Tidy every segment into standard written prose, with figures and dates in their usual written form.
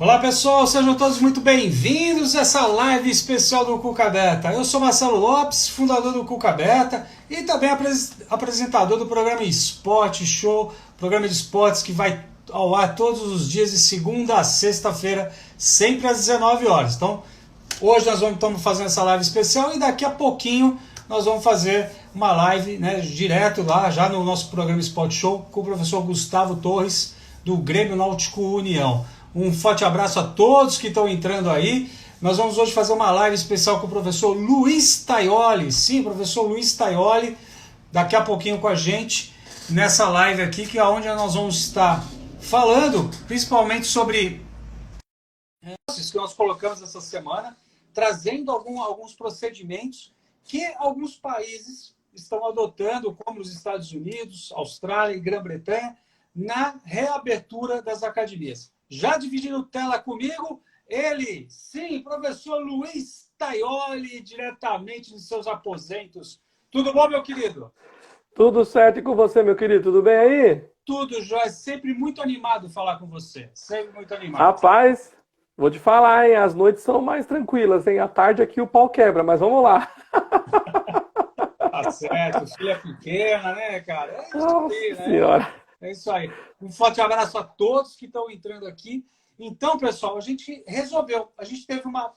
Olá pessoal, sejam todos muito bem-vindos a essa live especial do Cuca Beta. Eu sou Marcelo Lopes, fundador do Cuca Beta e também apresentador do programa Esporte Show, programa de esportes que vai ao ar todos os dias de segunda a sexta-feira, sempre às 19 horas. Então, hoje nós estamos fazendo essa live especial e daqui a pouquinho nós vamos fazer uma live, né, direto lá, já no nosso programa Esporte Show, com o professor Gustavo Torres, do Grêmio Náutico União. Um forte abraço a todos que estão entrando aí. Nós vamos hoje fazer uma live especial com o professor Luiz Taioli. Sim, professor Luiz Taioli, daqui a pouquinho com a gente, nessa live aqui, que é onde nós vamos estar falando, principalmente sobre que nós colocamos essa semana, trazendo alguns procedimentos que alguns países estão adotando, como os Estados Unidos, Austrália e Grã-Bretanha, na reabertura das academias. Já dividindo tela comigo, ele, sim, professor Luiz Taioli, diretamente de seus aposentos. Tudo bom, meu querido? Tudo certo e com você, meu querido? Tudo bem aí? Tudo jóia. Sempre muito animado falar com você. Sempre muito animado. Rapaz, vou te falar, hein? As noites são mais tranquilas, hein? À tarde aqui o pau quebra, mas vamos lá. Tá certo. Filha pequena, né, cara? É isso aí, Nossa né? senhora. É isso aí. Um forte abraço a todos que estão entrando aqui. Então, pessoal, a gente resolveu. A gente teve uma.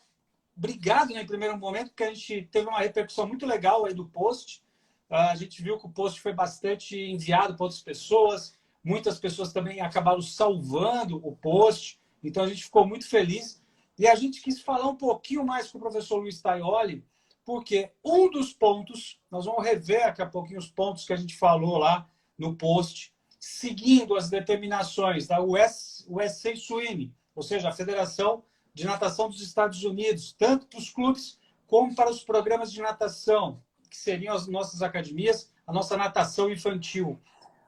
Obrigado, né, em primeiro momento, porque a gente teve uma repercussão muito legal aí do post. A gente viu que o post foi bastante enviado para outras pessoas. Muitas pessoas também acabaram salvando o post. Então, a gente ficou muito feliz. E a gente quis falar um pouquinho mais com o professor Luiz Taioli, porque um dos pontos, nós vamos rever daqui a pouquinho os pontos que a gente falou lá no post, seguindo as determinações da USA Swim, ou seja, a Federação de Natação dos Estados Unidos, tanto para os clubes como para os programas de natação, que seriam as nossas academias, a nossa natação infantil.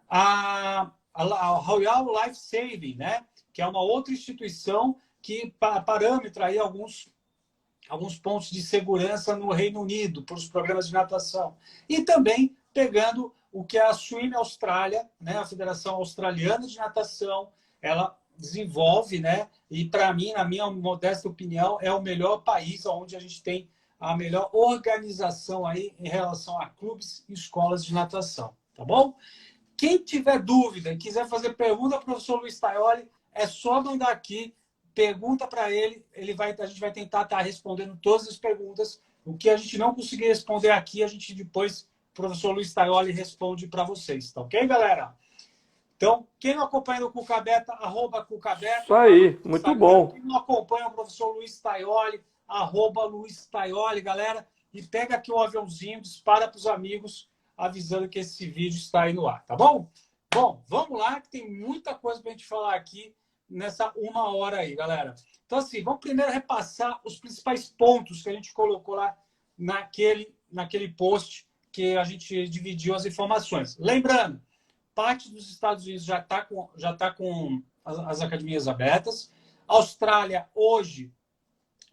A Royal Life Saving, né, que é uma outra instituição que parâmetra aí alguns pontos de segurança no Reino Unido para os programas de natação. E também pegando o que é a Swim Austrália, né, a Federação Australiana de Natação, ela desenvolve, né, e para mim, na minha modesta opinião, é o melhor país onde a gente tem a melhor organização aí em relação a clubes e escolas de natação, tá bom? Quem tiver dúvida e quiser fazer pergunta ao professor Luiz Taioli, é só mandar aqui, pergunta para ele, a gente vai tentar estar respondendo todas as perguntas. O que a gente não conseguir responder aqui, a gente depois, o professor Luiz Taioli responde para vocês, tá ok, galera? Então, quem não acompanha o Cucabeta, Isso @Cucabeta, lá aí, no muito Instagram. bom. Quem não acompanha o professor Luiz Taioli, @Luiz Taioli, galera. E pega aqui o aviãozinho, dispara para os amigos, avisando que esse vídeo está aí no ar, tá bom? Bom, vamos lá, que tem muita coisa para a gente falar aqui nessa uma hora aí, galera. Então, assim, vamos primeiro repassar os principais pontos que a gente colocou lá naquele post que a gente dividiu as informações. Lembrando, parte dos Estados Unidos já tá com as academias abertas. A Austrália, hoje,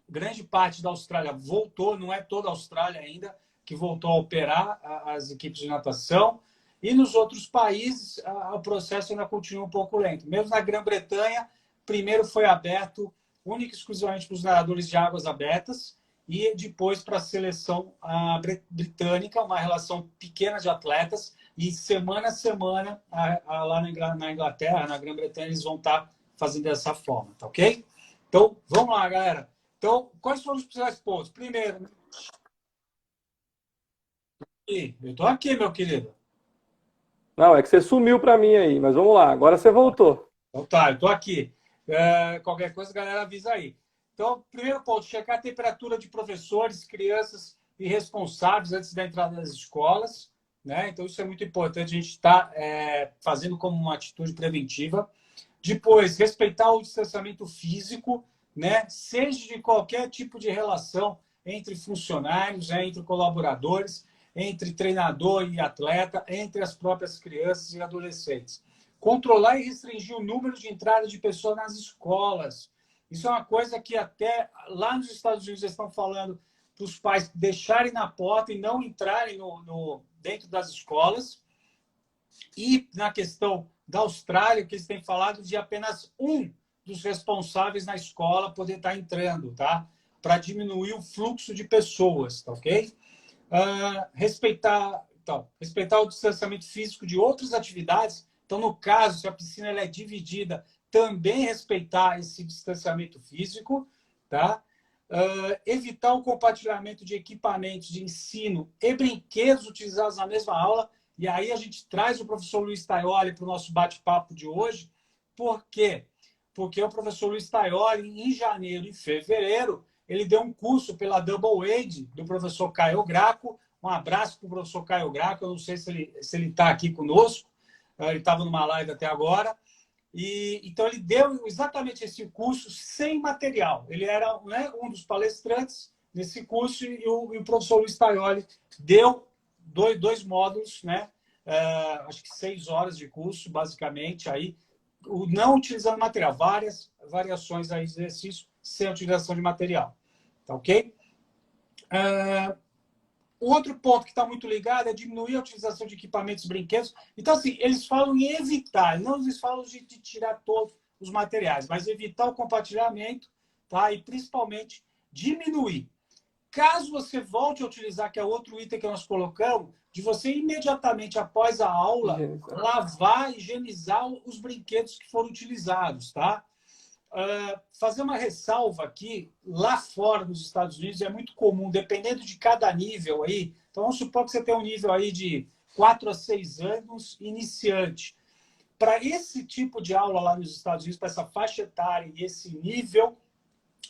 grande parte da Austrália voltou, não é toda a Austrália ainda que voltou a operar as equipes de natação. E nos outros países, o processo ainda continua um pouco lento. Mesmo na Grã-Bretanha, primeiro foi aberto única e exclusivamente para os nadadores de águas abertas e depois para a seleção britânica, uma relação pequena de atletas. E semana a semana, lá na Inglaterra, na Grã-Bretanha, eles vão estar fazendo dessa forma, tá ok? Então, vamos lá, galera. Então, quais foram os principais pontos? Primeiro, eu estou aqui, meu querido. Não, é que você sumiu pra mim aí, mas vamos lá, agora você voltou. Então tá, eu estou aqui. Qualquer coisa, a galera avisa aí. Então, primeiro ponto, checar a temperatura de professores, crianças e responsáveis antes da entrada das escolas. Né? Então, isso é muito importante, a gente está fazendo como uma atitude preventiva. Depois, respeitar o distanciamento físico, né? Seja de qualquer tipo de relação entre funcionários, entre colaboradores, entre treinador e atleta, entre as próprias crianças e adolescentes. Controlar e restringir o número de entrada de pessoas nas escolas. Isso é uma coisa que até lá nos Estados Unidos eles estão falando para os pais deixarem na porta e não entrarem dentro das escolas. E na questão da Austrália, que eles têm falado de apenas um dos responsáveis na escola poder estar entrando, tá? Para diminuir o fluxo de pessoas, tá ok? Respeitar o distanciamento físico de outras atividades. Então, no caso, se a piscina ela é dividida, também respeitar esse distanciamento físico, tá? Evitar o compartilhamento de equipamentos de ensino e brinquedos utilizados na mesma aula. E aí a gente traz o professor Luiz Taioli para o nosso bate-papo de hoje. Por quê? Porque o professor Luiz Taioli, em janeiro e fevereiro, ele deu um curso pela Double Aid do professor Caio Graco. Um abraço para o professor Caio Graco. Eu não sei se ele está aqui conosco. Ele estava numa live até agora. Então, ele deu exatamente esse curso sem material. Ele era, né, um dos palestrantes nesse curso e o professor Luiz Taioli deu dois módulos, né? Acho que 6 horas de curso, basicamente, aí, não utilizando material. Várias variações aí de exercício sem utilização de material. Tá ok? O outro ponto que está muito ligado é diminuir a utilização de equipamentos e brinquedos. Então, assim, eles falam em evitar, não eles falam de tirar todos os materiais, mas evitar o compartilhamento, tá? E principalmente diminuir. Caso você volte a utilizar, que é outro item que nós colocamos, de você imediatamente após a aula lavar, higienizar os brinquedos que foram utilizados, tá? Fazer uma ressalva aqui, lá fora nos Estados Unidos é muito comum, dependendo de cada nível aí. Então, vamos supor que você tem um nível aí de 4 a 6 anos iniciante. Para esse tipo de aula lá nos Estados Unidos, para essa faixa etária e esse nível,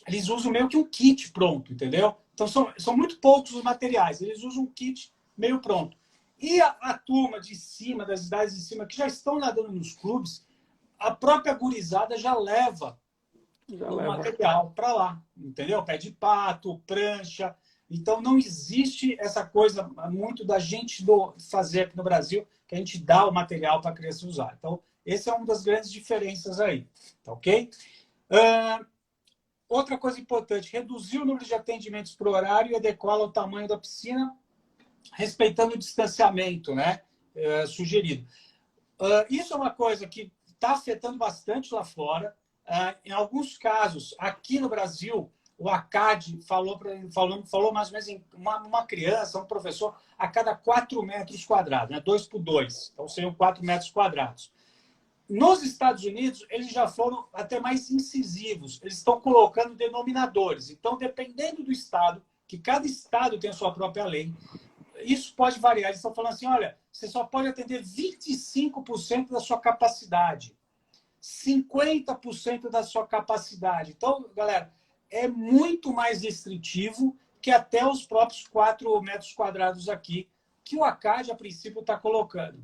eles usam meio que um kit pronto, entendeu? Então, são muito poucos os materiais. Eles usam um kit meio pronto. E a turma de cima, das idades de cima, que já estão nadando nos clubes, a própria gurizada já leva o material para lá, entendeu? Pé de pato, prancha. Então, não existe essa coisa muito da gente fazer aqui no Brasil, que a gente dá o material para a criança usar. Então, essa é uma das grandes diferenças aí, tá ok? Outra coisa importante, reduzir o número de atendimentos por horário e adequá-lo ao tamanho da piscina, respeitando o distanciamento, né? Sugerido. Isso é uma coisa que está afetando bastante lá fora. Em alguns casos, aqui no Brasil, o ACAD falou mais ou menos em uma criança, um professor, a cada 4 metros quadrados, né? 2 por 2. Então, seriam 4 metros quadrados. Nos Estados Unidos, eles já foram até mais incisivos. Eles estão colocando denominadores. Então, dependendo do estado, que cada estado tem a sua própria lei, isso pode variar. Eles estão falando assim, olha, você só pode atender 25% da sua capacidade. 50% da sua capacidade. Então, galera, é muito mais restritivo que até os próprios 4 metros quadrados aqui, que o ACAD, a princípio, está colocando.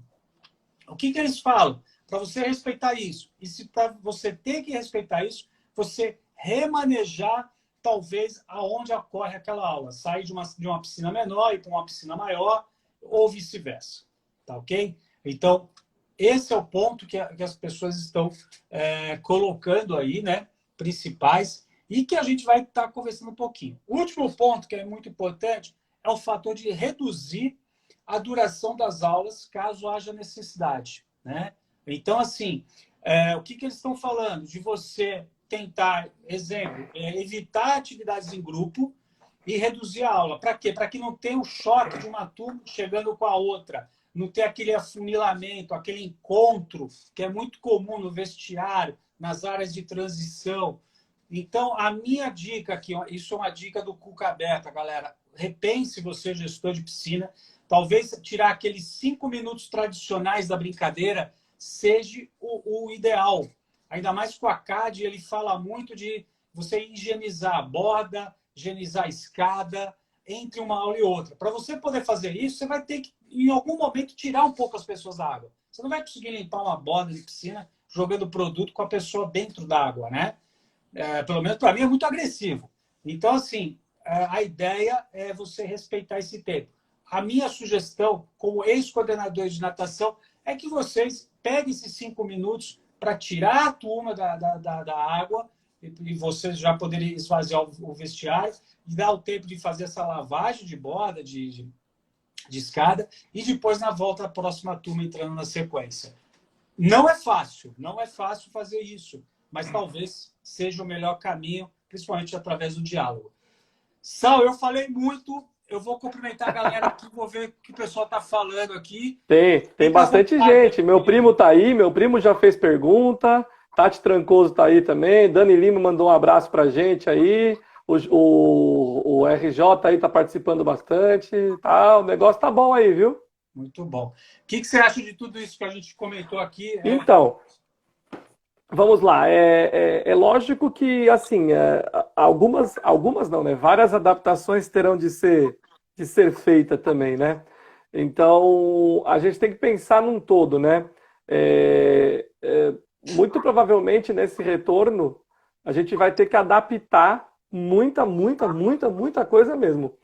O que eles falam? Para você respeitar isso, e se para você ter que respeitar isso, você remanejar, talvez, aonde ocorre aquela aula. Sair de uma piscina menor e para uma piscina maior, ou vice-versa. Tá ok? Então, esse é o ponto que as pessoas estão colocando aí, né? Principais, e que a gente vai estar conversando um pouquinho. O último ponto, que é muito importante, é o fator de reduzir a duração das aulas, caso haja necessidade, né? Então, assim, o que eles estão falando? De você tentar, exemplo, evitar atividades em grupo e reduzir a aula. Para quê? Para que não tenha o choque de uma turma chegando com a outra, não ter aquele afunilamento, aquele encontro que é muito comum no vestiário, nas áreas de transição. Então, a minha dica aqui, isso é uma dica do Cuca Aberta, galera. Repense você, gestor de piscina. Talvez tirar aqueles 5 minutos tradicionais da brincadeira seja o ideal. Ainda mais com a CAD, ele fala muito de você higienizar a borda, higienizar a escada, entre uma aula e outra. Para você poder fazer isso, você vai ter que, em algum momento, tirar um pouco as pessoas da água. Você não vai conseguir limpar uma borda de piscina jogando produto com a pessoa dentro da água, né? Pelo menos para mim é muito agressivo. Então, assim, a ideia é você respeitar esse tempo. A minha sugestão, como ex-coordenador de natação, é que vocês peguem esses 5 minutos para tirar a turma da água e vocês já poderem esvaziar o vestiário e dar o tempo de fazer essa lavagem de borda, de escada, e depois, na volta, a próxima turma entrando na sequência. Não é fácil fazer isso. mas talvez seja o melhor caminho, principalmente através do diálogo. Sal, eu falei muito, eu vou cumprimentar a galera aqui, vou ver o que o pessoal está falando aqui. Tem Fica à bastante vontade gente. Meu aqui. primo tá aí, meu primo já fez pergunta. Tati Trancoso tá aí também. Dani Lima mandou um abraço pra gente aí. O RJ aí tá participando bastante. Tá, o negócio tá bom aí, viu? Muito bom. O que você acha de tudo isso que a gente comentou aqui? Então, vamos lá. É lógico que, assim, algumas não, né? Várias adaptações terão de ser feitas também, né? Então, a gente tem que pensar num todo, né? Muito provavelmente, nesse retorno, a gente vai ter que adaptar muita coisa mesmo.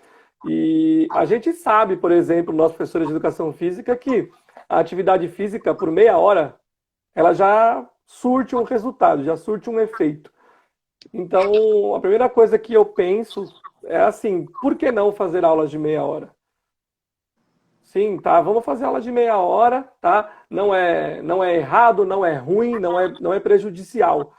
E a gente sabe, por exemplo, nós professores de educação física, que a atividade física por meia hora ela já surte um resultado, já surte um efeito. Então, a primeira coisa que eu penso é assim, por que não fazer aulas de meia hora? Sim, tá, vamos fazer aula de meia hora, tá? Não é errado, não é ruim, não é prejudicial.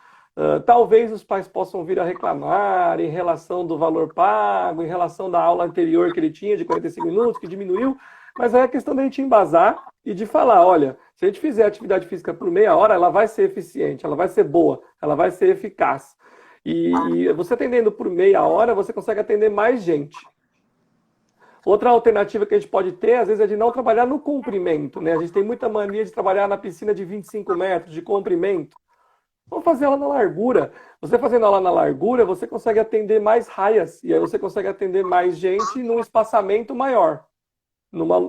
Talvez os pais possam vir a reclamar em relação do valor pago, em relação da aula anterior que ele tinha de 45 minutos, que diminuiu, mas aí é questão da gente embasar e de falar, olha, se a gente fizer atividade física por meia hora, ela vai ser eficiente, ela vai ser boa, ela vai ser eficaz. E você atendendo por meia hora, você consegue atender mais gente. Outra alternativa que a gente pode ter, às vezes, é de não trabalhar no comprimento, né? A gente tem muita mania de trabalhar na piscina de 25 metros de comprimento. Vamos fazer ela na largura. Você fazendo ela na largura, você consegue atender mais raias. E aí você consegue atender mais gente num espaçamento maior.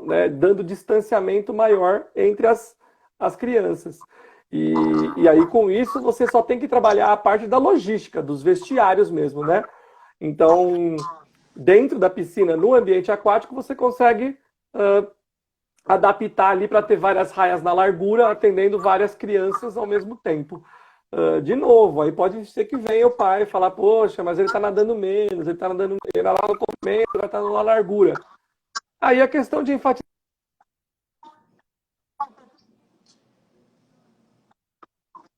Né, dando distanciamento maior entre as crianças. E aí, com isso, você só tem que trabalhar a parte da logística, dos vestiários mesmo, né? Então, dentro da piscina, no ambiente aquático, você consegue adaptar ali para ter várias raias na largura, atendendo várias crianças ao mesmo tempo. De novo, aí pode ser que venha o pai falar, poxa, mas ele está nadando menos, ele está nadando lá no comprimento, ele está na largura. Aí a questão de enfatizar a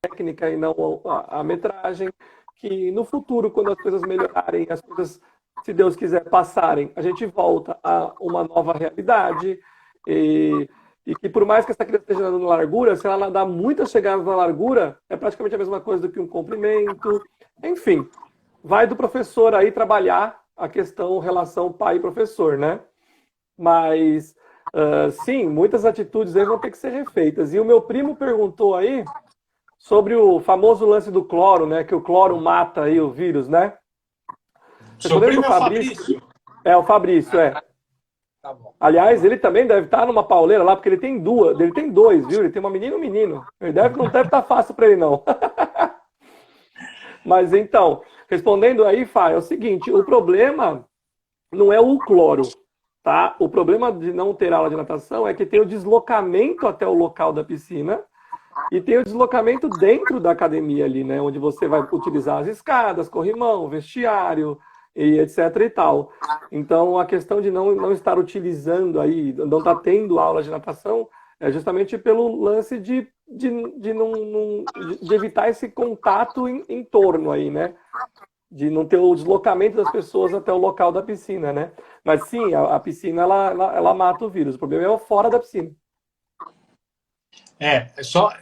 técnica e não a metragem, que no futuro, quando as coisas melhorarem, as coisas, se Deus quiser, passarem, a gente volta a uma nova realidade e que por mais que essa criança esteja nadando na largura, se ela nadar muitas chegadas na largura, é praticamente a mesma coisa do que um comprimento. Enfim, vai do professor aí trabalhar a questão relação pai e professor, né? Mas, sim, muitas atitudes aí vão ter que ser refeitas. E o meu primo perguntou aí sobre o famoso lance do cloro, né? Que o cloro mata aí o vírus, né? Seu primo é o Fabrício? É, o Fabrício, é. Tá bom. Aliás, ele também deve estar numa pauleira lá, porque ele tem dois, viu? Ele tem uma menina e um menino. Não deve estar fácil para ele, não. Mas então, respondendo aí, Fá, é o seguinte, o problema não é o cloro, tá? O problema de não ter aula de natação é que tem o deslocamento até o local da piscina e tem o deslocamento dentro da academia ali, né? Onde você vai utilizar as escadas, corrimão, vestiário e etc e tal. Então, a questão de não estar utilizando aí, não estar tendo aula de natação, é justamente pelo lance de evitar esse contato em torno aí, né? De não ter o deslocamento das pessoas até o local da piscina, né? Mas sim, a piscina, ela mata o vírus. O problema é o fora da piscina. Só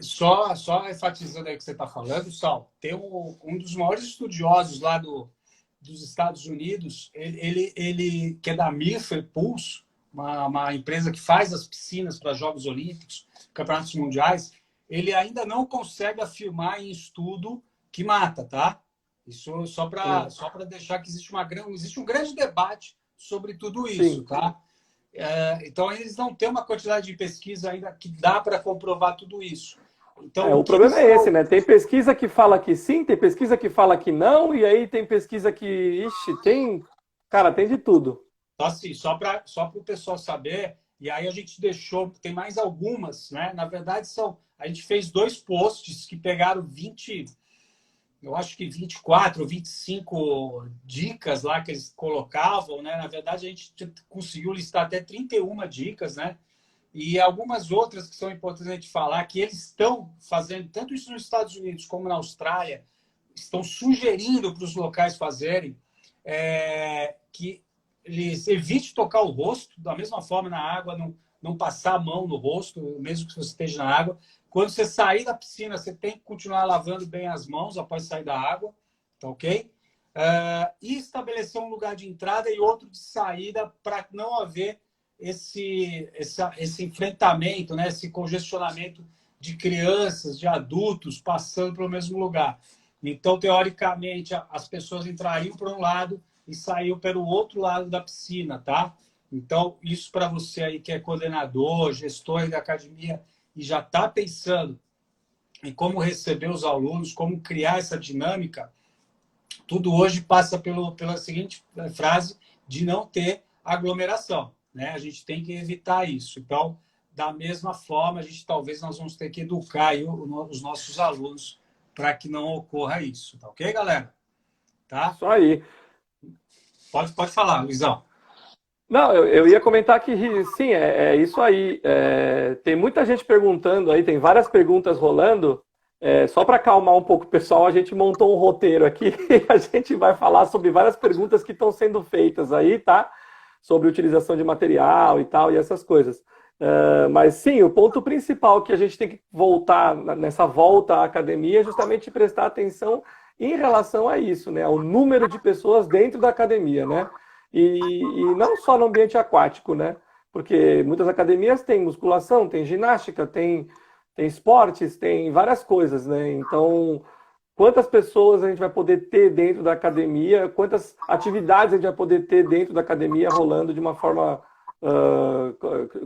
enfatizando aí o que você está falando, Sal, tem um dos maiores estudiosos lá dos Estados Unidos, ele que é da Miffer Pools, uma empresa que faz as piscinas para Jogos Olímpicos, Campeonatos Mundiais, ele ainda não consegue afirmar em estudo que mata, tá? Isso só para deixar que existe um grande debate sobre tudo isso, Sim. tá? Então, eles não têm uma quantidade de pesquisa ainda que dá para comprovar tudo isso. Então, o problema é esse, né? Tem pesquisa que fala que sim, tem pesquisa que fala que não, e aí tem pesquisa que, cara, tem de tudo. Então, assim, só para o pessoal saber, e aí a gente deixou, tem mais algumas, né? Na verdade, a gente fez 2 posts que pegaram 20, eu acho que 24 ou 25 dicas lá que eles colocavam, né? Na verdade, a gente conseguiu listar até 31 dicas, né? E algumas outras que são importantes a gente falar, que eles estão fazendo, tanto isso nos Estados Unidos como na Austrália, estão sugerindo para os locais fazerem, que eles evitem tocar o rosto, da mesma forma na água, não passar a mão no rosto, mesmo que você esteja na água. Quando você sair da piscina, você tem que continuar lavando bem as mãos após sair da água, tá ok? E estabelecer um lugar de entrada e outro de saída para não haver esse enfrentamento, né? Esse congestionamento de crianças, de adultos passando pelo mesmo lugar. Então, teoricamente, as pessoas entrariam por um lado e saíam pelo outro lado da piscina, tá? Então, isso para você aí que é coordenador, gestor da academia e já está pensando em como receber os alunos, como criar essa dinâmica, tudo hoje passa pela seguinte frase de não ter aglomeração, né? A gente tem que evitar isso. Então, da mesma forma, nós vamos ter que educar aí os nossos alunos para que não ocorra isso, tá ok, galera? Tá? Isso aí. Pode falar, Luizão. Não, eu ia comentar que sim, é isso aí. Tem muita gente perguntando aí, tem várias perguntas rolando. Só para acalmar um pouco o pessoal, a gente montou um roteiro aqui e a gente vai falar sobre várias perguntas que estão sendo feitas aí, tá? Sobre utilização de material e tal, e essas coisas. Mas sim, o ponto principal que a gente tem que voltar nessa volta à academia é justamente prestar atenção em relação a isso, né? Ao número de pessoas dentro da academia, né? E não só no ambiente aquático, né? Porque muitas academias têm musculação, tem ginástica, tem esportes, tem várias coisas, né? Então, quantas pessoas a gente vai poder ter dentro da academia, quantas atividades a gente vai poder ter dentro da academia rolando de uma forma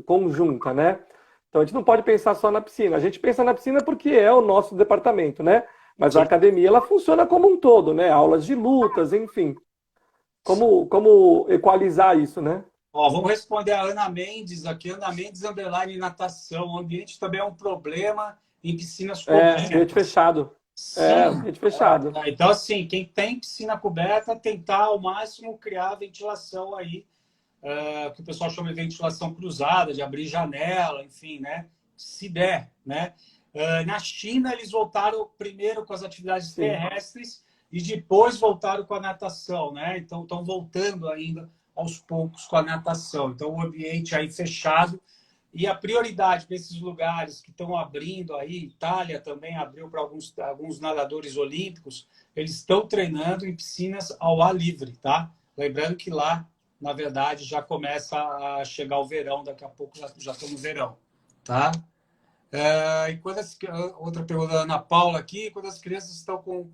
conjunta, né? Então, a gente não pode pensar só na piscina. A gente pensa na piscina porque é o nosso departamento, né? Mas a academia, ela funciona como um todo, né? Aulas de lutas, enfim. Como equalizar isso, né? Vamos responder a Ana Mendes aqui. Ana Mendes, underline natação. O ambiente também é um problema em piscinas cobertas. Ambiente fechado. Sim. Ambiente fechado. Então, assim, quem tem piscina coberta, tentar ao máximo criar ventilação aí, que o pessoal chama de ventilação cruzada, de abrir janela, enfim, né? Se der, né? Na China, eles voltaram primeiro com as atividades terrestres e depois voltaram com a natação, né? Então, estão voltando ainda aos poucos com a natação. Então, o ambiente aí fechado e a prioridade para esses lugares que estão abrindo aí, Itália também abriu para alguns nadadores olímpicos, eles estão treinando em piscinas ao ar livre, tá? Lembrando que lá, na verdade, já começa a chegar o verão, daqui a pouco já estamos no verão, tá? E outra pergunta da Ana Paula aqui, quando as crianças estão com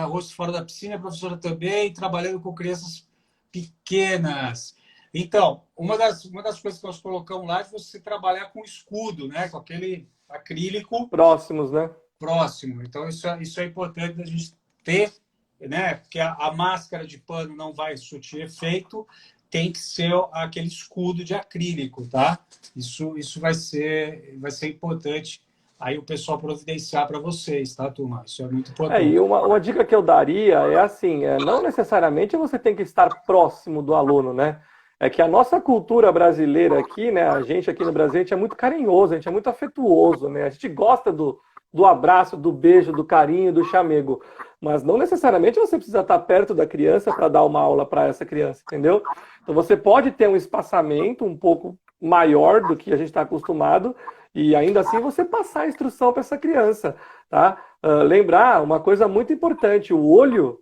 rosto fora da piscina, a professora também, trabalhando com crianças pequenas. Então, uma das coisas que nós colocamos lá é você trabalhar com escudo, né? Com aquele acrílico. Próximos, né? Próximo. Então, isso é importante da gente ter, né? Porque a máscara de pano não vai surtir efeito, tem que ser aquele escudo de acrílico, tá? Isso vai ser importante aí o pessoal providenciar para vocês, tá, turma? Isso é muito importante. E uma dica que eu daria é assim, não necessariamente você tem que estar próximo do aluno, né? É que a nossa cultura brasileira aqui, né? A gente aqui no Brasil, a gente é muito carinhoso, a gente é muito afetuoso, né? A gente gosta do abraço, do beijo, do carinho, do chamego. Mas não necessariamente você precisa estar perto da criança para dar uma aula para essa criança, entendeu? Então você pode ter um espaçamento um pouco maior do que a gente está acostumado e ainda assim você passar a instrução para essa criança, tá? Lembrar uma coisa muito importante, o olho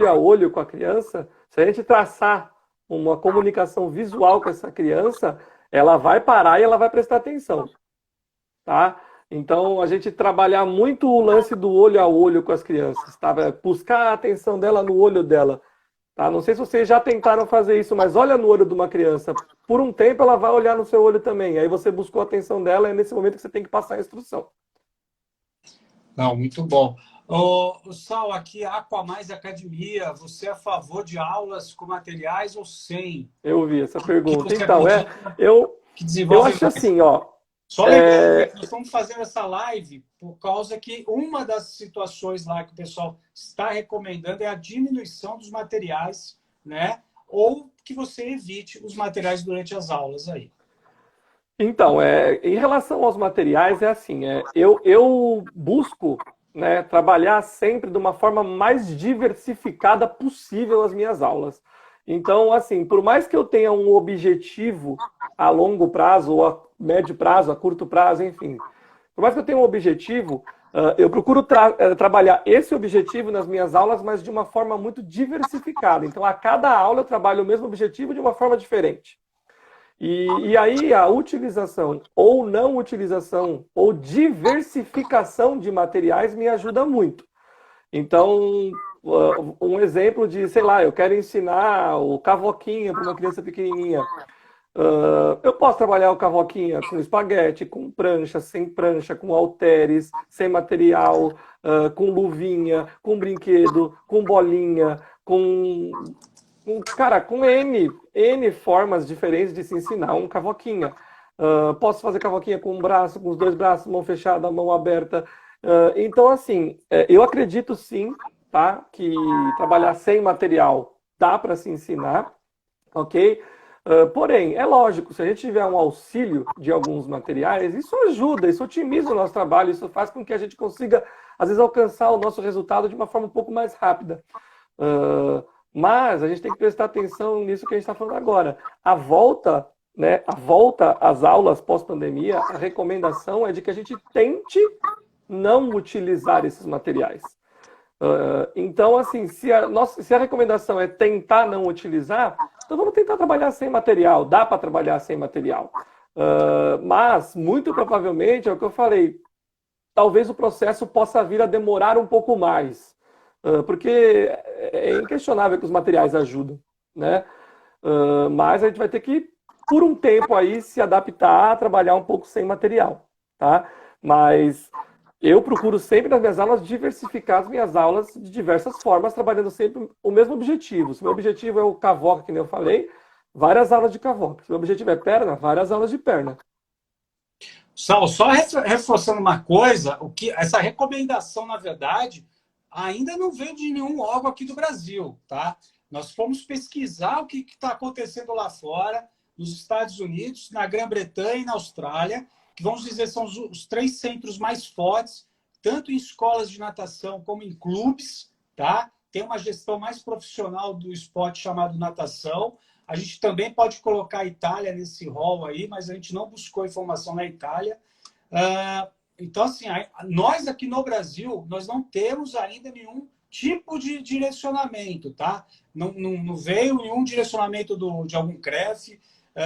a olho com a criança, se a gente traçar uma comunicação visual com essa criança, ela vai parar e ela vai prestar atenção, tá? Então, a gente trabalhar muito o lance do olho a olho com as crianças, tá? Buscar a atenção dela no olho dela, tá? Não sei se vocês já tentaram fazer isso, mas olha no olho de uma criança. Por um tempo, ela vai olhar no seu olho também. Aí você buscou a atenção dela e é nesse momento que você tem que passar a instrução. Não, muito bom. O Sal, aqui, Aqua Mais Academia, você é a favor de aulas com materiais ou sem? Eu vi essa pergunta. Então, eu acho assim, ó. Só lembrando que nós estamos fazendo essa live por causa que uma das situações lá que o pessoal está recomendando é a diminuição dos materiais, né? Ou que você evite os materiais durante as aulas aí. Então, em relação aos materiais, é assim, eu busco, né, trabalhar sempre de uma forma mais diversificada possível as minhas aulas. Então, assim, por mais que eu tenha um objetivo a longo prazo, ou a médio prazo, a curto prazo, enfim, por mais que eu tenha um objetivo, eu procuro trabalhar esse objetivo nas minhas aulas, mas de uma forma muito diversificada. Então, a cada aula eu trabalho o mesmo objetivo de uma forma diferente. E aí a utilização ou não utilização ou diversificação de materiais me ajuda muito. Então, um exemplo de, sei lá, eu quero ensinar o cavoquinha para uma criança pequenininha. Eu posso trabalhar o cavoquinha com espaguete, com prancha, sem prancha, com halteres, sem material, com luvinha, com brinquedo, com bolinha, cara, com N formas diferentes de se ensinar um cavoquinha. Posso fazer cavoquinha com um braço, com os dois braços, mão fechada, mão aberta. Então, assim, eu acredito sim, tá, que trabalhar sem material dá para se ensinar, ok? Porém, é lógico, se a gente tiver um auxílio de alguns materiais, isso ajuda, isso otimiza o nosso trabalho, isso faz com que a gente consiga, às vezes, alcançar o nosso resultado de uma forma um pouco mais rápida. Mas a gente tem que prestar atenção nisso que a gente está falando agora. A volta, né, a volta às aulas pós-pandemia, a recomendação é de que a gente tente não utilizar esses materiais. Então, assim, se a recomendação é tentar não utilizar, então vamos tentar trabalhar sem material. Dá para trabalhar sem material. Mas, muito provavelmente, é o que eu falei, talvez o processo possa vir a demorar um pouco mais. Porque é inquestionável que os materiais ajudam, né? Mas a gente vai ter que, por um tempo aí, se adaptar a trabalhar um pouco sem material, tá? Mas eu procuro sempre nas minhas aulas diversificar as minhas aulas de diversas formas, trabalhando sempre o mesmo objetivo. Se o meu objetivo é o cavoca, que nem eu falei, várias aulas de cavoca. Se o meu objetivo é perna, várias aulas de perna. Só reforçando uma coisa, o que essa recomendação, na verdade, ainda não veio de nenhum órgão aqui do Brasil, tá? Nós fomos pesquisar o que está acontecendo lá fora, nos Estados Unidos, na Grã-Bretanha e na Austrália, que vamos dizer são os três centros mais fortes, tanto em escolas de natação como em clubes, tá? Tem uma gestão mais profissional do esporte chamado natação. A gente também pode colocar a Itália nesse rol aí, mas a gente não buscou informação na Itália. Então, assim, nós aqui no Brasil, nós não temos ainda nenhum tipo de direcionamento, tá? Não veio nenhum direcionamento de algum CREF,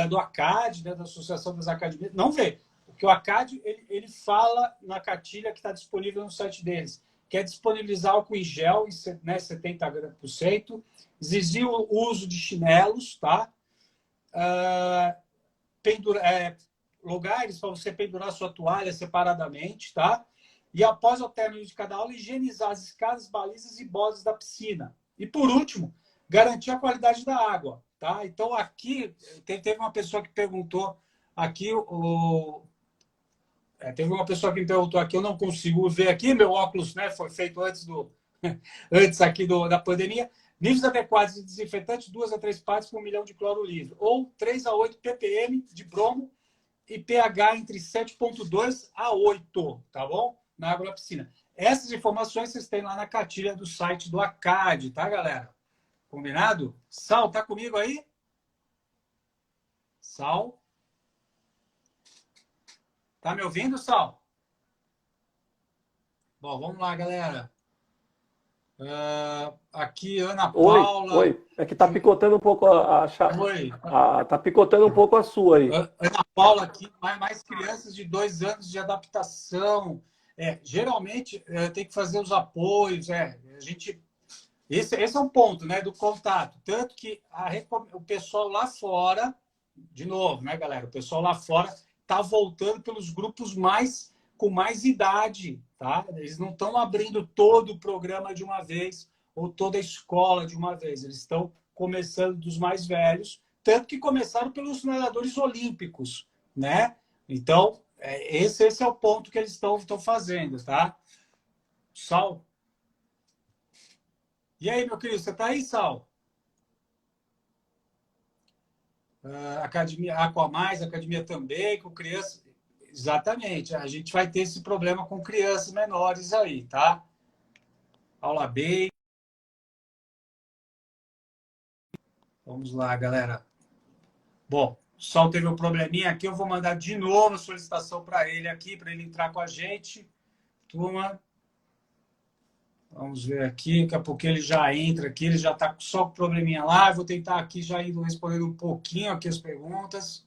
do ACAD, né, da Associação das Academias, não veio. Porque o ACAD, ele fala na cartilha que está disponível no site deles, que é disponibilizar álcool em gel, né, 70%, exigir o uso de chinelos, tá? Lugares para você pendurar sua toalha separadamente, tá? E após o término de cada aula, higienizar as escadas, balizas e bordas da piscina. E por último, garantir a qualidade da água, tá? Então aqui teve uma pessoa que perguntou aqui teve uma pessoa que me perguntou aqui, eu não consigo ver aqui, meu óculos, né, foi feito antes aqui da pandemia. Níveis adequados de desinfetante, 2 a 3 partes por 1.000.000 de cloro livre, ou 3 a 8 ppm de bromo e pH entre 7,2 a 8, tá bom? Na água da piscina. Essas informações vocês têm lá na cartilha do site do ACAD, tá, galera? Combinado? Sal, tá comigo aí? Sal? Tá me ouvindo, Sal? Bom, vamos lá, galera. Aqui, Ana Paula. Oi. É que tá picotando um pouco Oi. tá picotando um pouco a sua aí. Ana Paula aqui, mais crianças de 2 anos de adaptação. Geralmente tem que fazer os apoios. Esse é um ponto, né, do contato. Tanto que o pessoal lá fora, de novo, né, galera? O pessoal lá fora está voltando pelos grupos com mais idade, tá? Eles não estão abrindo todo o programa de uma vez ou toda a escola de uma vez. Eles estão começando dos mais velhos, tanto que começaram pelos nadadores olímpicos, né? Então, esse é o ponto que eles estão fazendo, tá? Sal. E aí, meu querido, você tá aí, Sal? academia Aqua Mais, academia também, com crianças. Exatamente, a gente vai ter esse problema com crianças menores aí, tá? Aula B. Vamos lá, galera. Bom, o Sol teve um probleminha aqui, eu vou mandar de novo a solicitação para ele aqui, para ele entrar com a gente. Turma, vamos ver aqui, daqui a pouco ele já entra aqui, ele já está só com probleminha lá, eu vou tentar aqui já indo respondendo um pouquinho aqui as perguntas.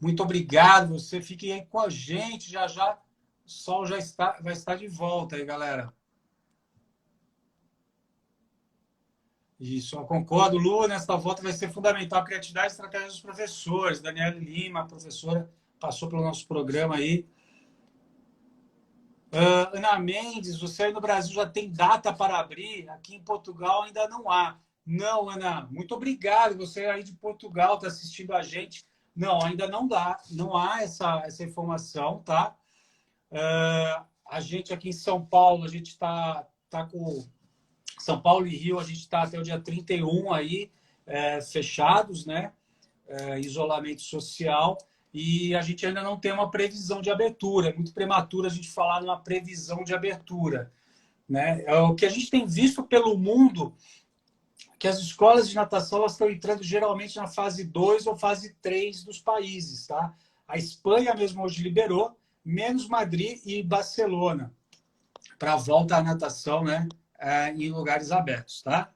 Muito obrigado, você fique aí com a gente, já já o Sol já vai estar de volta aí, galera. Isso, eu concordo, Lu, nesta volta vai ser fundamental a criatividade e estratégia dos professores. Daniela Lima, a professora, passou pelo nosso programa aí. Ana Mendes, você aí no Brasil já tem data para abrir? Aqui em Portugal ainda não há. Não, Ana, muito obrigado. Você aí de Portugal está assistindo a gente. Não, ainda não dá, não há essa informação, tá? A gente aqui em São Paulo, a gente está com... São Paulo e Rio, a gente está até o dia 31 aí, fechados, né? Isolamento social. E a gente ainda não tem uma previsão de abertura. É muito prematuro a gente falar numa previsão de abertura, né? O que a gente tem visto pelo mundo, que as escolas de natação elas estão entrando geralmente na fase 2 ou fase 3 dos países, tá? A Espanha mesmo hoje liberou, menos Madrid e Barcelona, para a volta à natação, né? Em lugares abertos, tá?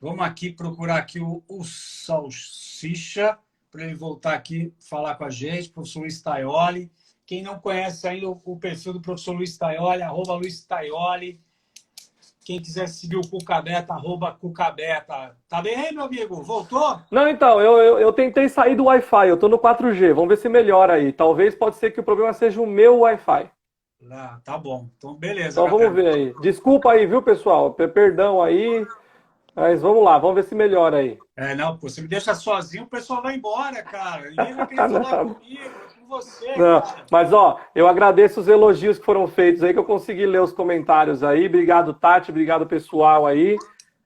Vamos aqui procurar aqui o Salsicha, para ele voltar aqui falar com a gente, professor Luiz Taioli. Quem não conhece ainda o perfil do professor Luiz Taioli, @Luiz Taioli. Quem quiser seguir o Cucabeta, @Cucabeta. Tá bem, meu amigo? Voltou? Não, então, eu tentei sair do Wi-Fi, eu tô no 4G, vamos ver se melhora aí. Talvez pode ser que o problema seja o meu Wi-Fi. Tá bom. Então, beleza. Então vamos ver aí. Desculpa aí, viu, pessoal? Perdão aí. Mas vamos lá, vamos ver se melhora aí. Não, pô, você me deixa sozinho, o pessoal vai embora, cara. Ninguém vai querer falar comigo, é com você, não, cara. mas, ó, eu agradeço os elogios que foram feitos aí, que eu consegui ler os comentários aí. Obrigado, Tati, obrigado, pessoal aí.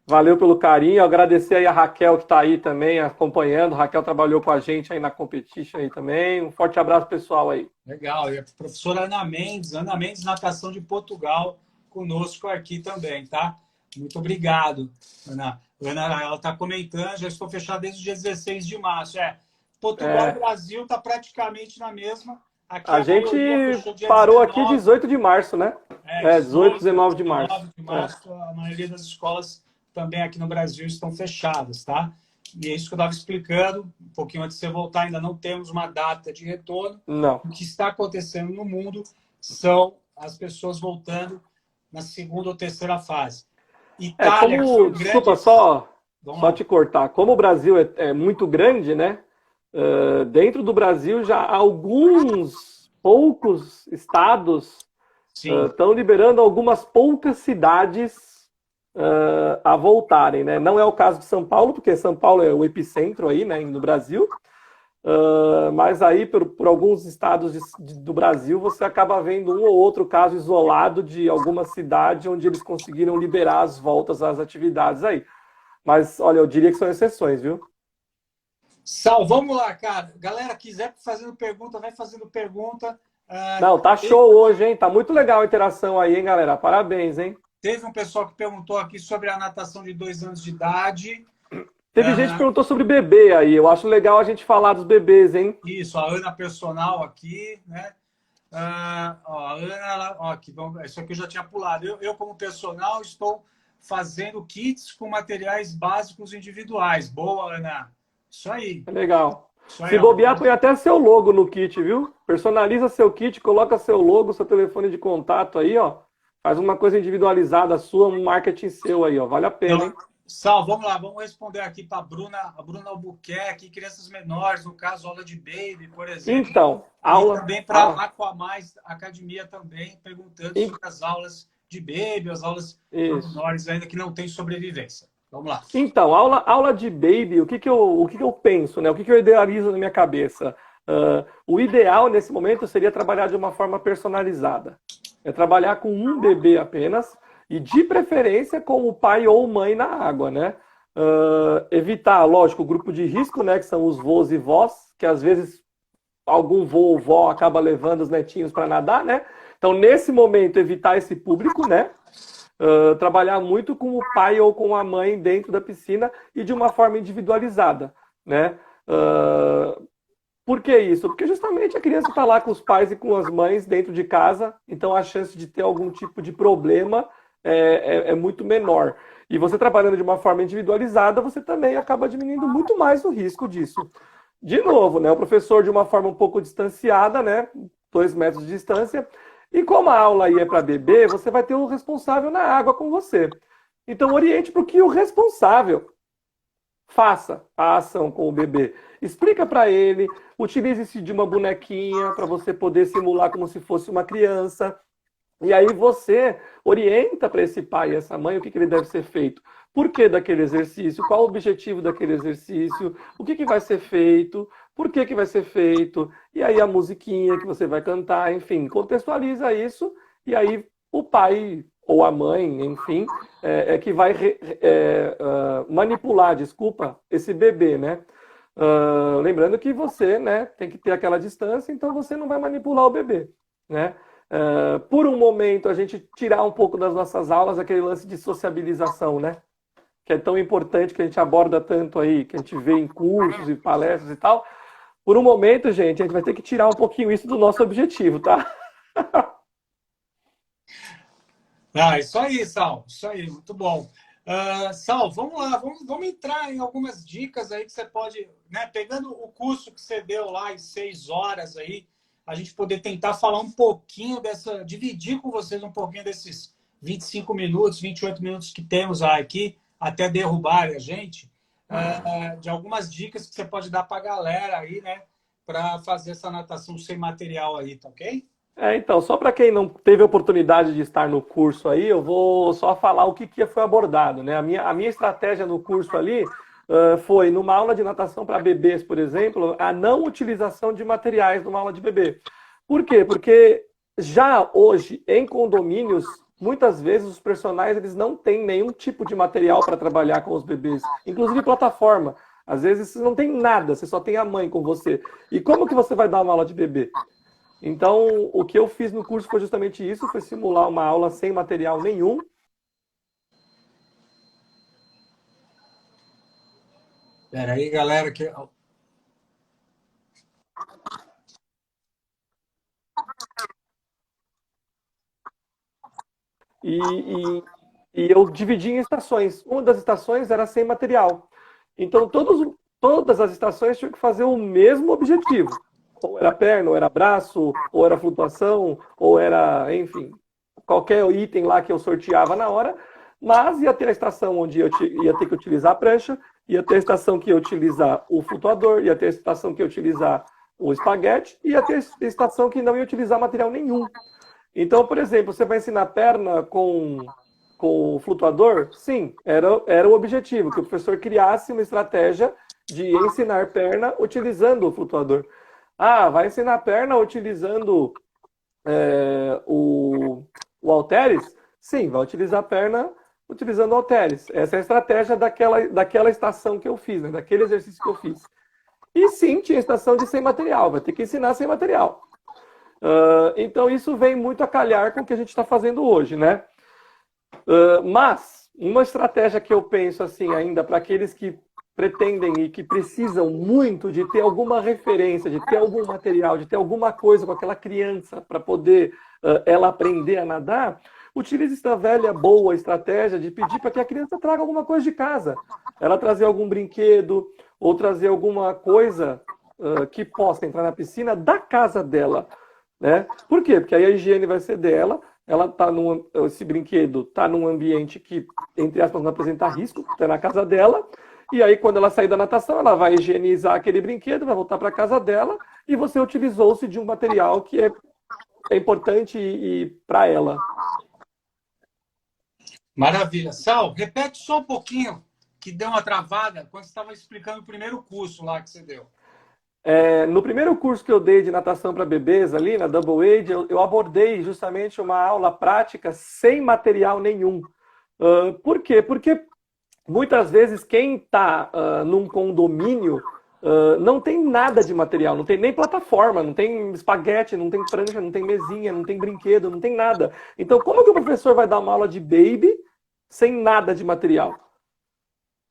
Valeu pelo carinho. Agradecer aí a Raquel, que está aí também acompanhando. A Raquel trabalhou com a gente aí na Competition aí também. Um forte abraço, pessoal aí. Legal. E a professora Ana Mendes, Natação de Portugal, conosco aqui também, tá? Muito obrigado, Ana. Ana, ela está comentando, já estou fechado desde o dia 16 de março. Portugal e Brasil está praticamente na mesma. Aqui a gente parou 19, aqui 18 de março, né? 18, 19 de março. 19 de março, a maioria das escolas também aqui no Brasil estão fechadas, tá? E é isso que eu estava explicando, um pouquinho antes de você voltar, ainda não temos uma data de retorno. Não. O que está acontecendo no mundo são as pessoas voltando na segunda ou terceira fase. Itália, desculpa, só te cortar. Como o Brasil é muito grande, né? Dentro do Brasil já alguns poucos estados estão liberando algumas poucas cidades a voltarem, né? Não é o caso de São Paulo, porque São Paulo é o epicentro aí, né, no Brasil. Mas aí, por alguns estados do Brasil, você acaba vendo um ou outro caso isolado de alguma cidade onde eles conseguiram liberar as voltas às atividades aí. Mas, olha, eu diria que são exceções, viu? Sal, vamos lá, cara. Galera, quiser fazendo pergunta, vai fazendo pergunta. Não, tá show hoje, hein? Tá muito legal a interação aí, hein, galera? Parabéns, hein? Teve um pessoal que perguntou aqui sobre a natação de 2 anos de idade. Teve gente que perguntou sobre bebê aí. Eu acho legal a gente falar dos bebês, hein? Isso, a Ana Personal aqui, né? A Ana, aqui, isso aqui eu já tinha pulado. Eu, como personal, estou fazendo kits com materiais básicos individuais. Boa, Ana. Isso aí. Legal. Se bobear, põe até seu logo no kit, viu? Personaliza seu kit, coloca seu logo, seu telefone de contato aí, ó. Faz uma coisa individualizada sua, um marketing seu aí, ó. Vale a pena, hein? Sal, vamos lá, vamos responder aqui para a Bruna Albuquerque, crianças menores, no caso, aula de baby, por exemplo. Então, aula... E também para a Aqua Mais Academia também, perguntando sobre as aulas de baby, as aulas menores ainda que não tem sobrevivência. Vamos lá. Então, aula de baby, o que eu penso, né? O que eu idealizo na minha cabeça? O ideal nesse momento seria trabalhar de uma forma personalizada. É trabalhar com um bebê apenas, e de preferência com o pai ou mãe na água, né? Evitar, lógico, o grupo de risco, né, que são os vós e vós, que às vezes algum vô ou vó acaba levando os netinhos para nadar, né? Então, nesse momento, evitar esse público, né? Trabalhar muito com o pai ou com a mãe dentro da piscina e de uma forma individualizada, né? Por que isso? Porque justamente a criança está lá com os pais e com as mães dentro de casa, então a chance de ter algum tipo de problema é muito menor. E você trabalhando de uma forma individualizada, você também acaba diminuindo muito mais o risco disso. De novo, né? O professor de uma forma um pouco distanciada, né? 2 metros de distância. E como a aula aí é para bebê, você vai ter o responsável na água com você. Então oriente para o que o responsável faça a ação com o bebê. Explica para ele, utilize-se de uma bonequinha para você poder simular como se fosse uma criança. E aí você orienta para esse pai e essa mãe o que ele deve ser feito. Por que daquele exercício? Qual o objetivo daquele exercício? O que vai ser feito? Por que vai ser feito? E aí a musiquinha que você vai cantar, enfim, contextualiza isso e aí o pai ou a mãe, enfim, que vai manipular, desculpa, esse bebê, né? Lembrando que você, né, tem que ter aquela distância, então você não vai manipular o bebê, né? Por um momento, a gente tirar um pouco das nossas aulas aquele lance de sociabilização, né? Que é tão importante, que a gente aborda tanto aí, que a gente vê em cursos e palestras e tal. Por um momento, gente, a gente vai ter que tirar um pouquinho isso do nosso objetivo, tá? Isso aí, Sal. Isso aí, muito bom. Sal, vamos lá, vamos entrar em algumas dicas aí que você pode, né? Pegando o curso que você deu lá em 6 horas aí, a gente poder tentar falar um pouquinho dividir com vocês um pouquinho desses 25 minutos, 28 minutos que temos aqui, até derrubar a gente, de algumas dicas que você pode dar para a galera aí, né? Para fazer essa natação sem material aí, tá ok? Então, só para quem não teve a oportunidade de estar no curso aí, eu vou só falar o que foi abordado, né? A minha estratégia no curso ali foi, numa aula de natação para bebês, por exemplo, a não utilização de materiais numa aula de bebê. Por quê? Porque já hoje, em condomínios, muitas vezes os personagens eles não têm nenhum tipo de material para trabalhar com os bebês, inclusive plataforma. Às vezes você não tem nada, você só tem a mãe com você. E como que você vai dar uma aula de bebê? Então, o que eu fiz no curso foi justamente isso, foi simular uma aula sem material nenhum. Espera aí, galera, que... E eu dividi em estações. Uma das estações era sem material. Então, todas as estações tinham que fazer o mesmo objetivo. Ou era perna, ou era braço, ou era flutuação, ou era, enfim, qualquer item lá que eu sorteava na hora. Mas ia ter a estação onde eu ia ter que utilizar a prancha, ia ter a estação que ia utilizar o flutuador, ia ter a estação que ia utilizar o espaguete, e ia ter a estação que não ia utilizar material nenhum. Então, por exemplo, você vai ensinar perna com o flutuador? Sim, era o objetivo, que o professor criasse uma estratégia de ensinar perna utilizando o flutuador. Vai ensinar perna utilizando o halteres? Sim, vai utilizar a perna utilizando o halteres. Essa é a estratégia daquela estação que eu fiz, né? Daquele exercício que eu fiz. E sim, tinha estação de sem material, vai ter que ensinar sem material. Então isso vem muito a calhar com o que a gente está fazendo hoje, né? Mas uma estratégia que eu penso assim ainda para aqueles que pretendem e que precisam muito de ter alguma referência, de ter algum material, de ter alguma coisa com aquela criança para poder ela aprender a nadar, utilize essa velha boa estratégia de pedir para que a criança traga alguma coisa de casa. Ela trazer algum brinquedo ou trazer alguma coisa que possa entrar na piscina da casa dela. Né? Por quê? Porque aí a higiene vai ser dela, esse brinquedo está num ambiente que, entre aspas, não apresenta risco, está na casa dela, e aí quando ela sair da natação, ela vai higienizar aquele brinquedo, vai voltar para a casa dela, e você utilizou-se de um material que é importante para ela. Maravilha. Sal, repete só um pouquinho, que deu uma travada, quando você estava explicando o primeiro curso lá que você deu. No primeiro curso que eu dei de natação para bebês ali, na Double Age, eu abordei justamente uma aula prática sem material nenhum. Por quê? Porque muitas vezes quem está num condomínio não tem nada de material, não tem nem plataforma, não tem espaguete, não tem prancha, não tem mesinha, não tem brinquedo, não tem nada. Então, como que o professor vai dar uma aula de baby sem nada de material?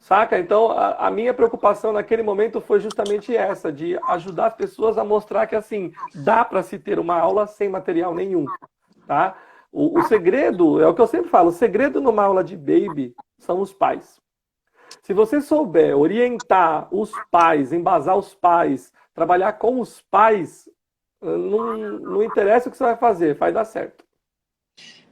Saca? Então, a minha preocupação naquele momento foi justamente essa, de ajudar as pessoas a mostrar que, assim, dá para se ter uma aula sem material nenhum, tá? O segredo, é o que eu sempre falo, o segredo numa aula de baby são os pais. Se você souber orientar os pais, embasar os pais, trabalhar com os pais, não interessa o que você vai fazer, vai dar certo.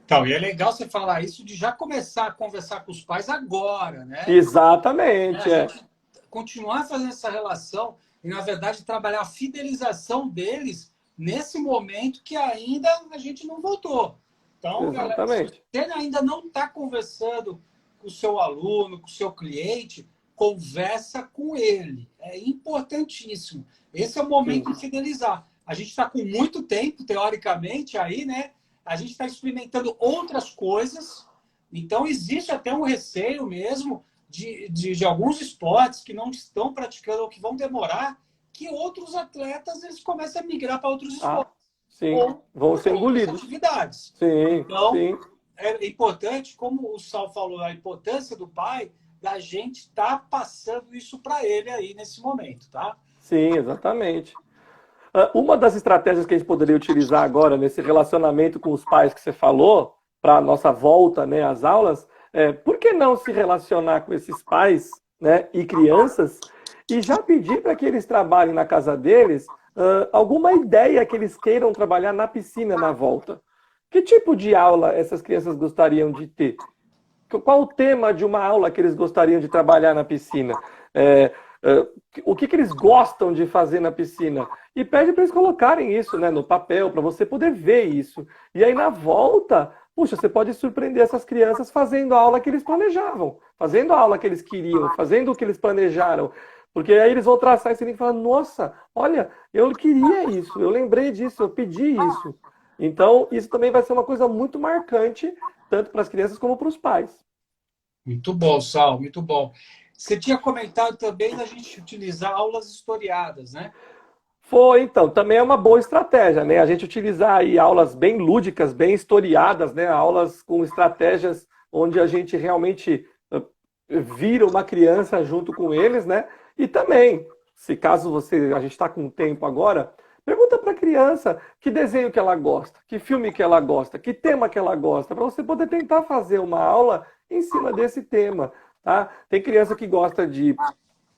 Então, e é legal você falar isso de já começar a conversar com os pais agora, né? Exatamente, A gente continuar fazendo essa relação e, na verdade, trabalhar a fidelização deles nesse momento que ainda a gente não voltou. Então, galera, se você ainda não está conversando com o seu aluno, com o seu cliente, conversa com ele. É importantíssimo. Esse é o momento de fidelizar. A gente está com muito tempo, teoricamente, aí, né? A gente está experimentando outras coisas. Então, existe até um receio mesmo de alguns esportes que não estão praticando ou que vão demorar, que outros atletas eles começam a migrar para outros esportes. Sim, vão ser engolidos. Atividades. Sim, então, sim. É importante, como o Sal falou, a importância do pai, da gente estar passando isso para ele aí nesse momento, tá? Sim, exatamente. Uma das estratégias que a gente poderia utilizar agora nesse relacionamento com os pais que você falou, para a nossa volta, né, às aulas, por que não se relacionar com esses pais, né, e crianças e já pedir para que eles trabalhem na casa deles alguma ideia que eles queiram trabalhar na piscina na volta? Que tipo de aula essas crianças gostariam de ter? Qual o tema de uma aula que eles gostariam de trabalhar na piscina? O que eles gostam de fazer na piscina? E pede para eles colocarem isso, né, no papel, para você poder ver isso. E aí, na volta, puxa, você pode surpreender essas crianças fazendo a aula que eles planejavam, fazendo a aula que eles queriam, fazendo o que eles planejaram. Porque aí eles vão traçar esse link e falar, nossa, olha, eu queria isso, eu lembrei disso, eu pedi isso. Então, isso também vai ser uma coisa muito marcante, tanto para as crianças como para os pais. Muito bom, Sal, muito bom. Você tinha comentado também da gente utilizar aulas historiadas, né? Foi, então, também é uma boa estratégia, né? A gente utilizar aí aulas bem lúdicas, bem historiadas, né? Aulas com estratégias onde a gente realmente vira uma criança junto com eles, né? E também, se caso a gente está com tempo agora, pergunta para a criança que desenho que ela gosta, que filme que ela gosta, que tema que ela gosta, para você poder tentar fazer uma aula em cima desse tema, tá? Tem criança que gosta de ir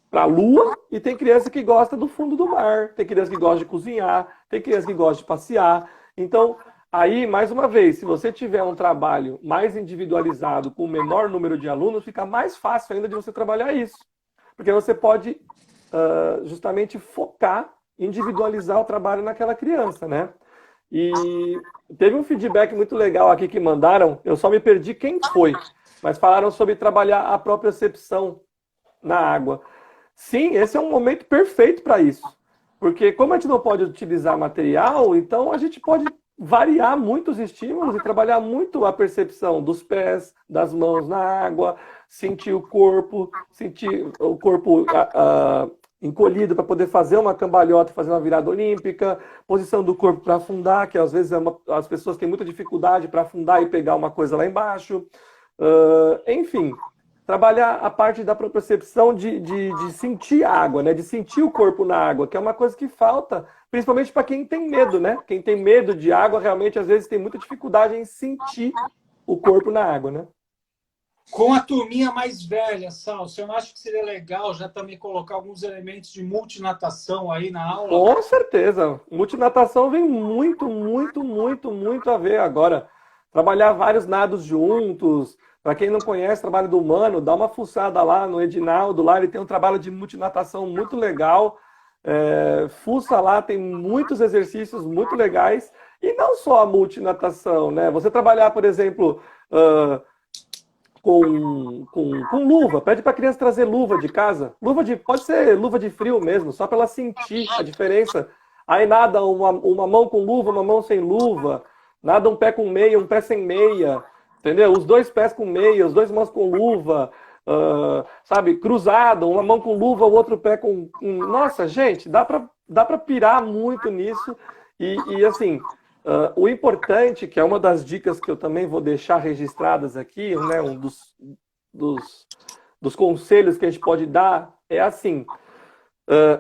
para a lua e tem criança que gosta do fundo do mar, tem criança que gosta de cozinhar, tem criança que gosta de passear. Então, aí, mais uma vez, se você tiver um trabalho mais individualizado, com o menor número de alunos, fica mais fácil ainda de você trabalhar isso. Porque você pode justamente focar, individualizar o trabalho naquela criança, né? E teve um feedback muito legal aqui que mandaram, eu só me perdi quem foi, mas falaram sobre trabalhar a propriocepção na água. Sim, esse é um momento perfeito para isso. Porque como a gente não pode utilizar material, então a gente pode variar muitos estímulos e trabalhar muito a percepção dos pés, das mãos na água, sentir o corpo encolhido para poder fazer uma cambalhota, fazer uma virada olímpica, posição do corpo para afundar, que às vezes as pessoas têm muita dificuldade para afundar e pegar uma coisa lá embaixo. Enfim, trabalhar a parte da propriocepção de sentir a água, né? De sentir o corpo na água, que é uma coisa que falta, principalmente para quem tem medo, né? Quem tem medo de água, realmente, às vezes, tem muita dificuldade em sentir o corpo na água, né? Com a turminha mais velha, Sal, você não acha que seria legal já também colocar alguns elementos de multinatação aí na aula? Com certeza. Multinatação vem muito, muito, muito, muito a ver agora. Trabalhar vários nados juntos. Para quem não conhece o trabalho do Mano, dá uma fuçada lá no Edinaldo, lá ele tem um trabalho de multinatação muito legal. Fuça lá, tem muitos exercícios muito legais. E não só a multinatação, né? Você trabalhar, por exemplo, com luva. Pede para a criança trazer luva de casa. Pode ser luva de frio mesmo, só para ela sentir a diferença. Aí nada, uma mão com luva, uma mão sem luva. Nada um pé com meia, um pé sem meia. Entendeu? Os dois pés com meia, os dois mãos com luva. sabe, cruzado, uma mão com luva, o outro pé com... Nossa, gente, dá para pirar muito nisso. E assim, o importante, que é uma das dicas que eu também vou deixar registradas aqui, né, um dos conselhos que a gente pode dar é assim,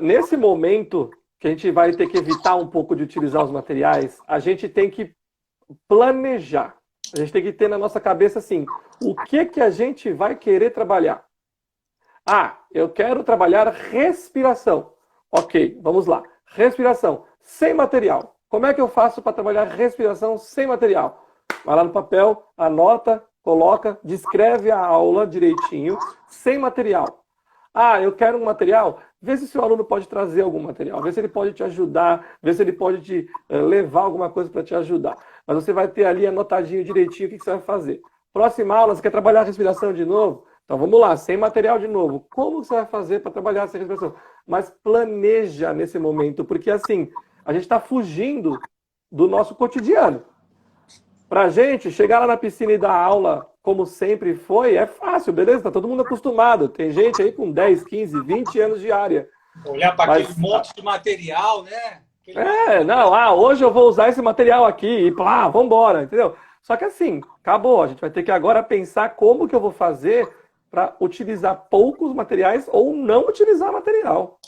nesse momento que a gente vai ter que evitar um pouco de utilizar os materiais, a gente tem que planejar. A gente tem que ter na nossa cabeça assim, o que a gente vai querer trabalhar? Ah, eu quero trabalhar respiração. Ok, vamos lá. Respiração sem material. Como é que eu faço para trabalhar respiração sem material? Vai lá no papel, anota, coloca, descreve a aula direitinho, sem material. Ah, eu quero um material. Vê se o seu aluno pode trazer algum material. Vê se ele pode te ajudar. Vê se ele pode te levar alguma coisa para te ajudar. Mas você vai ter ali anotadinho direitinho o que você vai fazer. Próxima aula, você quer trabalhar a respiração de novo? Então vamos lá, sem material de novo. Como você vai fazer para trabalhar essa respiração? Mas planeja nesse momento, porque assim, a gente está fugindo do nosso cotidiano. Para a gente, chegar lá na piscina e dar aula, como sempre foi, é fácil, beleza? Está todo mundo acostumado. Tem gente aí com 10, 15, 20 anos de área. Olhar para aquele monte de material, né? Hoje eu vou usar esse material aqui e plá, vamos embora, entendeu? Só que assim, acabou. A gente vai ter que agora pensar como que eu vou fazer para utilizar poucos materiais ou não utilizar material.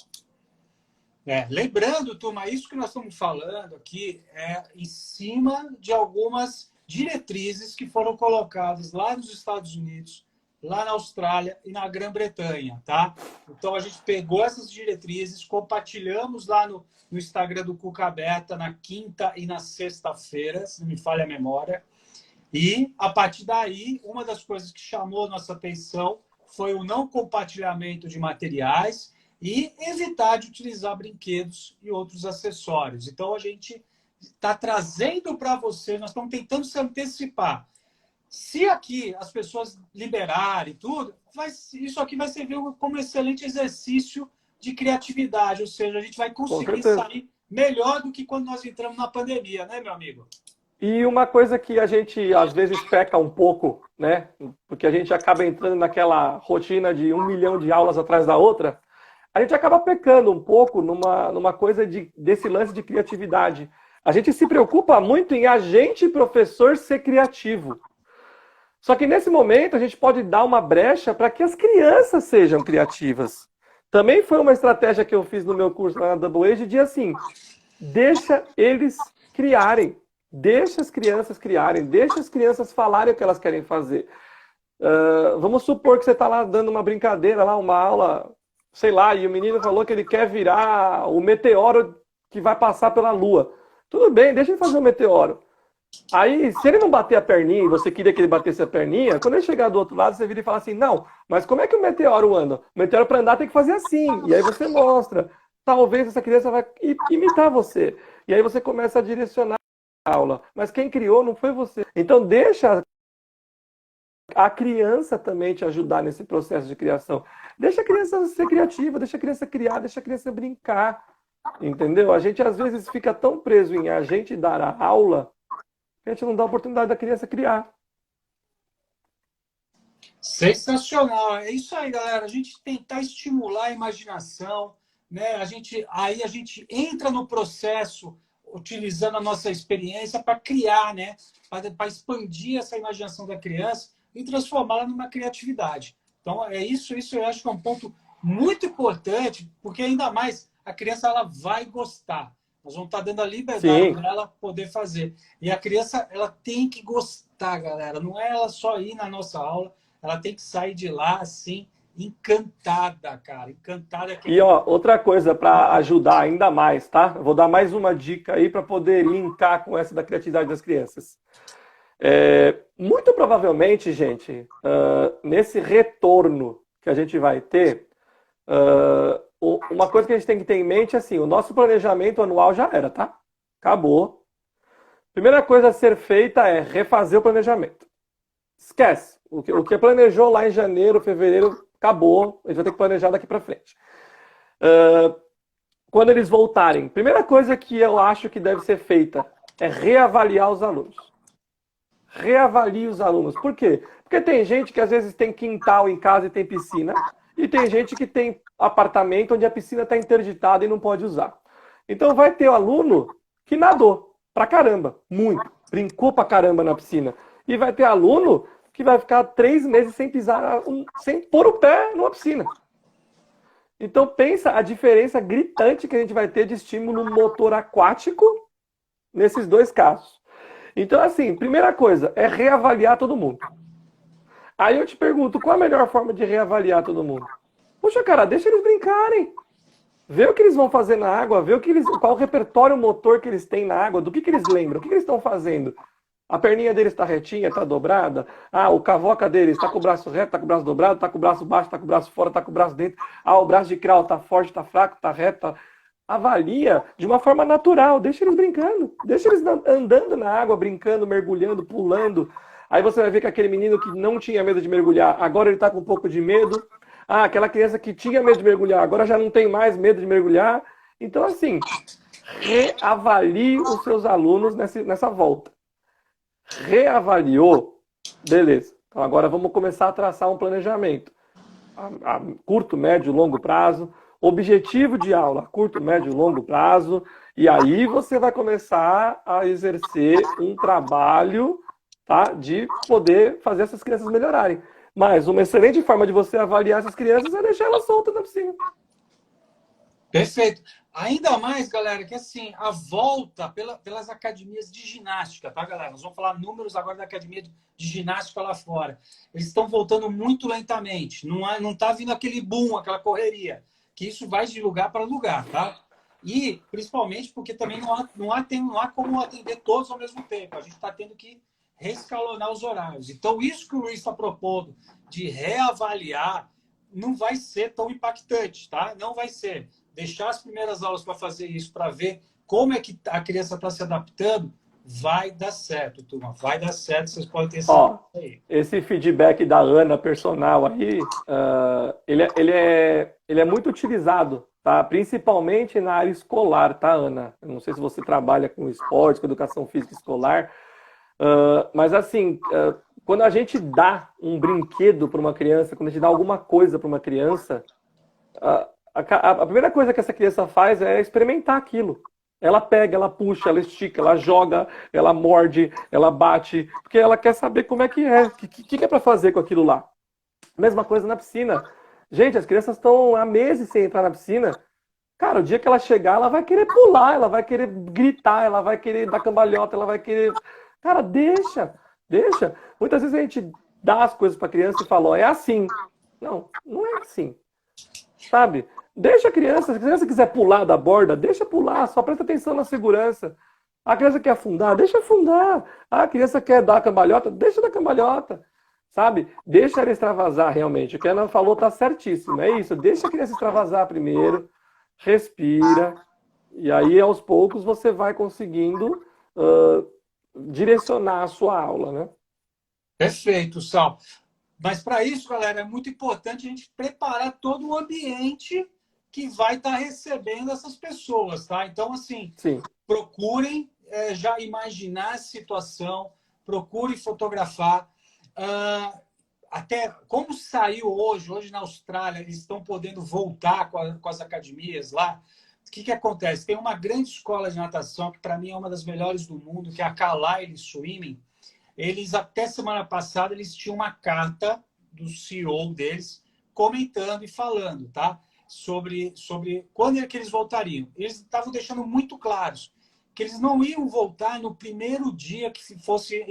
Lembrando, turma, isso que nós estamos falando aqui é em cima de algumas diretrizes que foram colocadas lá nos Estados Unidos, lá na Austrália e na Grã-Bretanha, tá? Então a gente pegou essas diretrizes, compartilhamos lá no Instagram do Cuca Beta na quinta e na sexta-feira, se não me falha a memória. E, a partir daí, uma das coisas que chamou a nossa atenção foi o não compartilhamento de materiais e evitar de utilizar brinquedos e outros acessórios. Então, a gente está trazendo para você, nós estamos tentando se antecipar. Se aqui as pessoas liberarem tudo, isso aqui vai servir como um excelente exercício de criatividade, ou seja, a gente vai conseguir sair melhor do que quando nós entramos na pandemia, né, meu amigo? E uma coisa que a gente às vezes peca um pouco, né? Porque a gente acaba entrando naquela rotina de 1 milhão de aulas atrás da outra, a gente acaba pecando um pouco numa coisa desse lance de criatividade. A gente se preocupa muito em a gente, professor, ser criativo. Só que nesse momento a gente pode dar uma brecha para que as crianças sejam criativas. Também foi uma estratégia que eu fiz no meu curso lá na Double Age, de assim, deixa eles criarem. Deixa as crianças criarem, deixa as crianças falarem o que elas querem fazer. Vamos supor que você está lá dando uma brincadeira, lá uma aula, sei lá, e o menino falou que ele quer virar o meteoro que vai passar pela Lua. Tudo bem, deixa ele fazer o meteoro. Aí, se ele não bater a perninha e você queria que ele batesse a perninha, quando ele chegar do outro lado, você vira e fala assim, não, mas como é que o meteoro anda? O meteoro para andar tem que fazer assim. E aí você mostra. Talvez essa criança vai imitar você. E aí você começa a direcionar a aula. Mas quem criou não foi você. Então deixa a criança também te ajudar nesse processo de criação. Deixa a criança ser criativa, deixa a criança criar, deixa a criança brincar. Entendeu? A gente às vezes fica tão preso em a gente dar a aula, a gente não dá a oportunidade da criança criar. Sensacional. É isso aí, galera. A gente tentar estimular a imaginação, né? Aí a gente entra no processo utilizando a nossa experiência para criar, né? Para expandir essa imaginação da criança e transformá-la numa criatividade. Então, isso eu acho que é um ponto muito importante, porque ainda mais a criança ela vai gostar. Nós vamos estar dando a liberdade para ela poder fazer. E a criança, ela tem que gostar, galera. Não é ela só ir na nossa aula, ela tem que sair de lá, assim, encantada, cara. Encantada. E, outra coisa para ajudar ainda mais, tá? Eu vou dar mais uma dica aí para poder linkar com essa da criatividade das crianças. Muito provavelmente, gente, nesse retorno que a gente vai ter, uma coisa que a gente tem que ter em mente é assim, o nosso planejamento anual já era, tá? Acabou. Primeira coisa a ser feita é refazer o planejamento. Esquece. O que planejou lá em janeiro, fevereiro, acabou. A gente vai ter que planejar daqui para frente. Quando eles voltarem, primeira coisa que eu acho que deve ser feita é reavaliar os alunos. reavalie os alunos. Por quê? Porque tem gente que às vezes tem quintal em casa e tem piscina, e tem gente que tem apartamento onde a piscina está interditada e não pode usar. Então vai ter o aluno que nadou pra caramba, muito, brincou pra caramba na piscina. E vai ter aluno que vai ficar 3 meses sem pisar, sem pôr o pé numa piscina. Então pensa a diferença gritante que a gente vai ter de estímulo motor aquático nesses dois casos. Então, assim, primeira coisa é reavaliar todo mundo. Aí eu te pergunto, qual a melhor forma de reavaliar todo mundo? Puxa, cara, deixa eles brincarem. Vê o que eles vão fazer na água, vê qual o repertório motor que eles têm na água, do que eles lembram, o que eles estão fazendo. A perninha deles está retinha, está dobrada. Ah, o cavoca deles está com o braço reto, está com o braço dobrado, está com o braço baixo, está com o braço fora, está com o braço dentro. Ah, o braço de crawl está forte, está fraco, está reto. Avalia de uma forma natural, deixa eles brincando, deixa eles andando na água, brincando, mergulhando, pulando. Aí você vai ver que aquele menino que não tinha medo de mergulhar, agora ele está com um pouco de medo. Ah, aquela criança que tinha medo de mergulhar, agora já não tem mais medo de mergulhar. Então, assim, reavalie os seus alunos nessa volta. Reavaliou, beleza. Então agora vamos começar a traçar um planejamento. A curto, médio, longo prazo. Objetivo de aula, curto, médio, longo prazo. E aí você vai começar a exercer um trabalho, tá, de poder fazer essas crianças melhorarem. Mas uma excelente forma de você avaliar essas crianças é deixar elas soltas na piscina. Perfeito. Ainda mais, galera, que assim, a volta pelas academias de ginástica, tá, galera? Nós vamos falar números agora da academia de ginástica lá fora. Eles estão voltando muito lentamente. Não tá vindo aquele boom, aquela correria. Que isso vai de lugar para lugar, tá? E, principalmente, porque também não há como atender todos ao mesmo tempo. A gente está tendo que reescalonar os horários. Então, isso que o Luiz está propondo de reavaliar não vai ser tão impactante, tá? Não vai ser. Deixar as primeiras aulas para fazer isso, para ver como é que a criança está se adaptando, vai dar certo, turma. Vai dar certo, vocês podem ter certeza aí. Esse feedback da Ana, personal aí, ele é muito utilizado, tá? Principalmente na área escolar, tá, Ana? Eu não sei se você trabalha com esporte, com educação física escolar, mas assim, quando a gente dá um brinquedo para uma criança, quando a gente dá alguma coisa para uma criança, a primeira coisa que essa criança faz é experimentar aquilo. Ela pega, ela puxa, ela estica, ela joga, ela morde, ela bate, porque ela quer saber como é que é, o que é para fazer com aquilo lá. Mesma coisa na piscina. Gente, as crianças estão há meses sem entrar na piscina. Cara, o dia que ela chegar, ela vai querer pular, ela vai querer gritar, ela vai querer dar cambalhota, ela vai querer... Cara, deixa. Muitas vezes a gente dá as coisas para a criança e fala, ó, é assim. Não, não é assim. Sabe? Deixa a criança, se a criança quiser pular da borda, deixa pular, só presta atenção na segurança. A criança quer afundar, deixa afundar. A criança quer dar cambalhota, deixa dar cambalhota. Sabe? Deixa ela extravasar realmente. O que a Ana falou tá certíssimo, é isso. Deixa a criança extravasar primeiro, respira, e aí aos poucos você vai conseguindo direcionar a sua aula, né? Perfeito, Sal. Mas para isso, galera, é muito importante a gente preparar todo o ambiente que vai estar recebendo essas pessoas, tá? Então, assim, Sim. procurem já imaginar a situação, procurem fotografar. Até como saiu hoje na Austrália, eles estão podendo voltar com as academias lá. O que acontece? Tem uma grande escola de natação, que para mim é uma das melhores do mundo, que é a Carlisle Swimming. Eles, até semana passada, eles tinham uma carta do CEO deles comentando e falando, tá? Sobre quando é que eles voltariam. Eles estavam deixando muito claros que eles não iam voltar no primeiro dia que fosse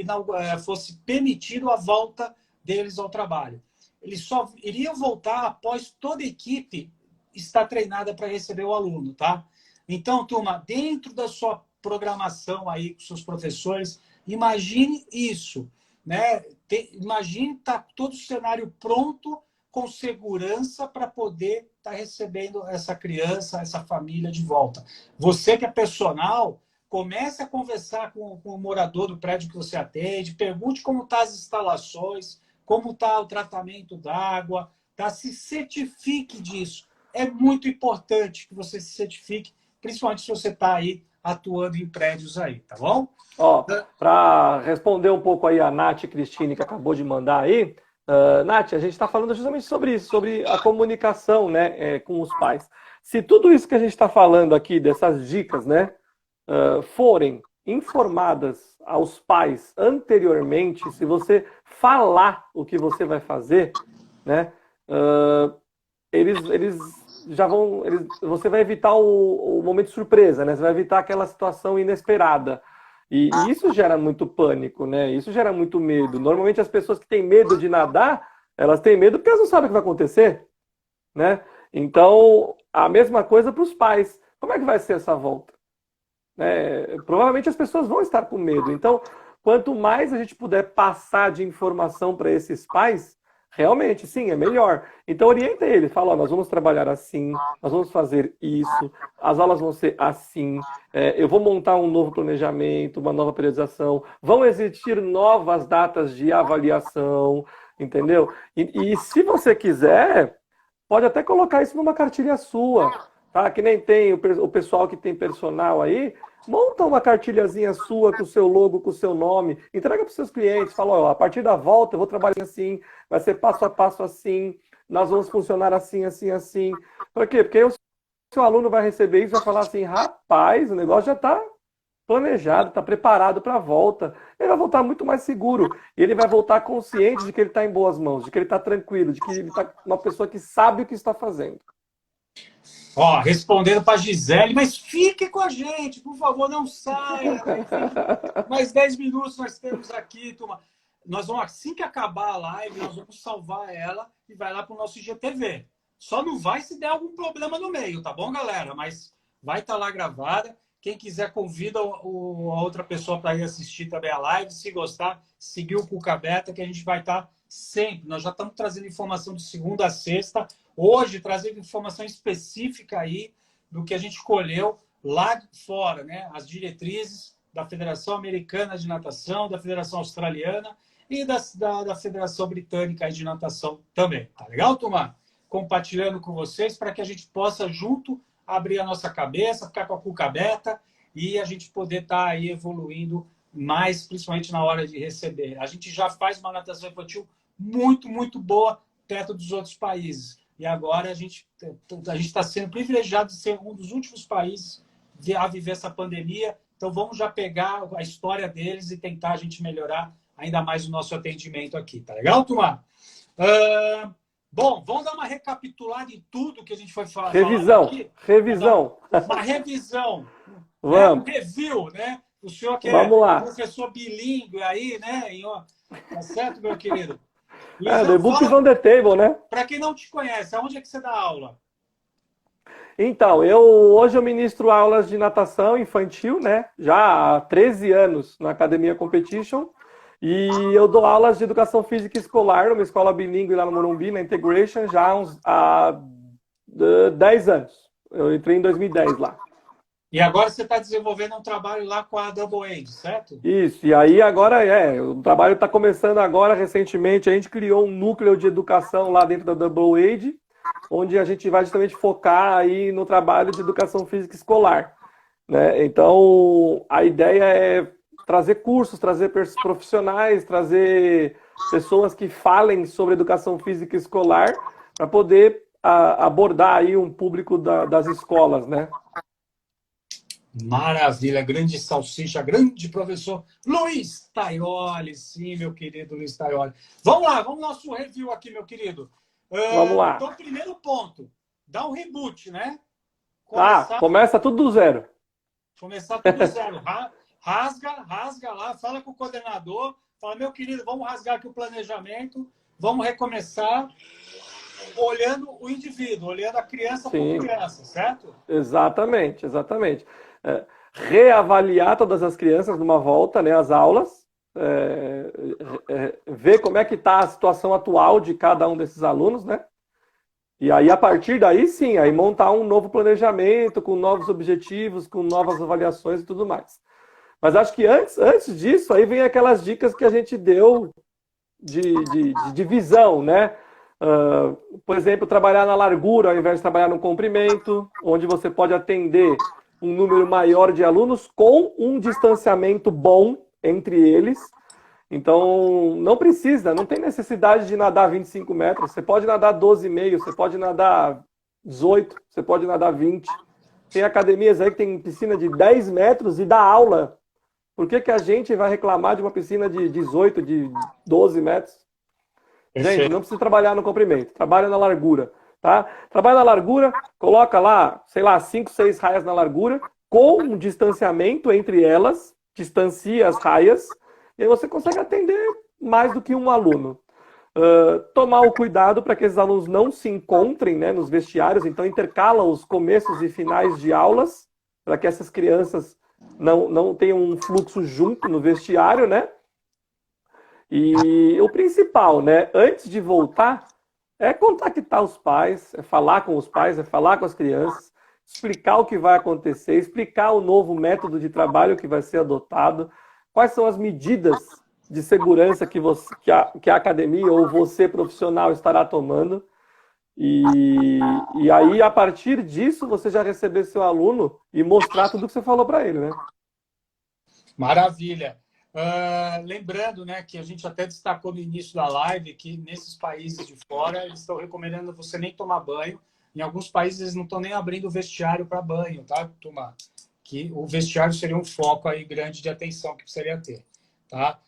permitido a volta deles ao trabalho. Eles só iriam voltar após toda a equipe estar treinada para receber o aluno, tá? Então, turma, dentro da sua programação aí com seus professores, imagine isso, né? Imagine estar todo o cenário pronto, com segurança, para poder estar recebendo essa criança, essa família de volta. Você que é personal, comece a conversar com o morador do prédio que você atende, pergunte como estão as instalações, como está o tratamento da água, tá? Se certifique disso. É muito importante que você se certifique, principalmente se você está aí atuando em prédios aí, tá bom? Ó, para responder um pouco aí a Nath e Cristine, que acabou de mandar aí, Nath, a gente está falando justamente sobre isso, sobre a comunicação, né, com os pais. Se tudo isso que a gente está falando aqui, dessas dicas, né, forem informadas aos pais anteriormente, se você falar o que você vai fazer, né, eles já vão, você vai evitar o momento de surpresa, né? Você vai evitar aquela situação inesperada. E isso gera muito pânico, né? Isso gera muito medo. Normalmente as pessoas que têm medo de nadar, elas têm medo porque elas não sabem o que vai acontecer, né? Então, a mesma coisa para os pais. Como é que vai ser essa volta? Provavelmente as pessoas vão estar com medo. Então, quanto mais a gente puder passar de informação para esses pais, realmente, sim, é melhor. Então, orienta eles. Fala, ó, nós vamos trabalhar assim, nós vamos fazer isso, as aulas vão ser assim, eu vou montar um novo planejamento, uma nova periodização, vão existir novas datas de avaliação, entendeu? E se você quiser, pode até colocar isso numa cartilha sua, tá? Que nem tem o pessoal que tem personal aí, monta uma cartilhazinha sua com o seu logo, com o seu nome, entrega para os seus clientes, fala, ó, a partir da volta eu vou trabalhar assim, vai ser passo a passo assim, nós vamos funcionar assim, assim, assim. Para quê? Porque aí o seu aluno vai receber isso e vai falar assim, rapaz, o negócio já está planejado, está preparado para a volta. Ele vai voltar muito mais seguro. E ele vai voltar consciente de que ele está em boas mãos, de que ele está tranquilo, de que ele está uma pessoa que sabe o que está fazendo. Ó, respondendo para Gisele, mas fique com a gente, por favor, não saia. Mais 10 minutos nós temos aqui, turma. Nós vamos, assim que acabar a live, nós vamos salvar ela e vai lá para o nosso IGTV. Só não vai se der algum problema no meio, tá bom, galera? Mas vai estar lá gravada. Quem quiser, convida a outra pessoa para ir assistir também a live. Se gostar, seguir o Cuca Beta, que a gente vai estar sempre. Nós já estamos trazendo informação de segunda a sexta. Hoje, trazendo informação específica aí do que a gente escolheu lá de fora, né? As diretrizes da Federação Americana de Natação, da Federação Australiana e da Federação Britânica de Natação também. Tá legal, turma? Compartilhando com vocês para que a gente possa, junto, abrir a nossa cabeça, ficar com a cuca aberta e a gente poder estar aí evoluindo mais, principalmente na hora de receber. A gente já faz uma natação infantil muito, muito boa perto dos outros países. E agora a gente está sendo privilegiado de ser um dos últimos países a viver essa pandemia. Então vamos já pegar a história deles e tentar a gente melhorar ainda mais o nosso atendimento aqui. Tá legal, turma? Bom, vamos dar uma recapitulada em tudo que a gente foi falar. Revisão. Uma revisão. Vamos. Um review, né? O senhor que vamos lá. Professor bilíngue aí, né? Tá certo, meu querido? The book is on the table, né? Para quem não te conhece, aonde é que você dá aula? Então, hoje eu ministro aulas de natação infantil, né? Já há 13 anos na Academia Competition. E eu dou aulas de educação física escolar numa escola bilíngue lá no Morumbi, na Integration, já há 10 anos. Eu entrei em 2010 lá. E agora você está desenvolvendo um trabalho lá com a Double Age, certo? Isso, e aí agora o trabalho está começando agora, recentemente, a gente criou um núcleo de educação lá dentro da Double Age, onde a gente vai justamente focar aí no trabalho de educação física escolar, né? Então, a ideia é trazer cursos, trazer profissionais, trazer pessoas que falem sobre educação física escolar para poder abordar aí um público das escolas, né? Maravilha, grande salsicha, grande professor Luiz Taioli, sim, meu querido Luiz Taioli. Vamos lá, vamos ao nosso review aqui, meu querido. Vamos lá. Então, primeiro ponto, dá um reboot, né? Começa tudo do zero. Começar tudo do zero. Rasga lá, fala com o coordenador, fala, meu querido, vamos rasgar aqui o planejamento, vamos recomeçar olhando o indivíduo, olhando a criança por criança, certo? Exatamente. Reavaliar todas as crianças numa volta, né, as aulas, ver como é que está a situação atual de cada um desses alunos, né? E aí, a partir daí, sim, aí montar um novo planejamento, com novos objetivos, com novas avaliações e tudo mais. Mas acho que antes disso, aí vem aquelas dicas que a gente deu de visão, né? Por exemplo, trabalhar na largura ao invés de trabalhar no comprimento, onde você pode atender um número maior de alunos com um distanciamento bom entre eles. Então, não tem necessidade de nadar 25 metros. Você pode nadar 12,5, você pode nadar 18, você pode nadar 20. Tem academias aí que tem piscina de 10 metros e dá aula. Por que a gente vai reclamar de uma piscina de 18, de 12 metros? Gente, não precisa trabalhar no comprimento, trabalha na largura, tá? Trabalha na largura, coloca lá, sei lá, 5, 6 raias na largura, com um distanciamento entre elas, distancia as raias, e aí você consegue atender mais do que um aluno. Tomar o cuidado para que esses alunos não se encontrem, né, nos vestiários, então intercala os começos e finais de aulas, para que essas crianças não tenham um fluxo junto no vestiário, né? E o principal, né, antes de voltar, é contactar os pais, é falar com os pais, é falar com as crianças, explicar o que vai acontecer, explicar o novo método de trabalho que vai ser adotado, quais são as medidas de segurança que a academia ou você profissional estará tomando. E aí, a partir disso, você já receber seu aluno e mostrar tudo que você falou para ele, né? Maravilha. Lembrando, né, que a gente até destacou no início da live que nesses países de fora eles estão recomendando você nem tomar banho. Em alguns países eles não estão nem abrindo o vestiário para banho, tá, turma? Que o vestiário seria um foco aí grande de atenção que precisaria ter, tá?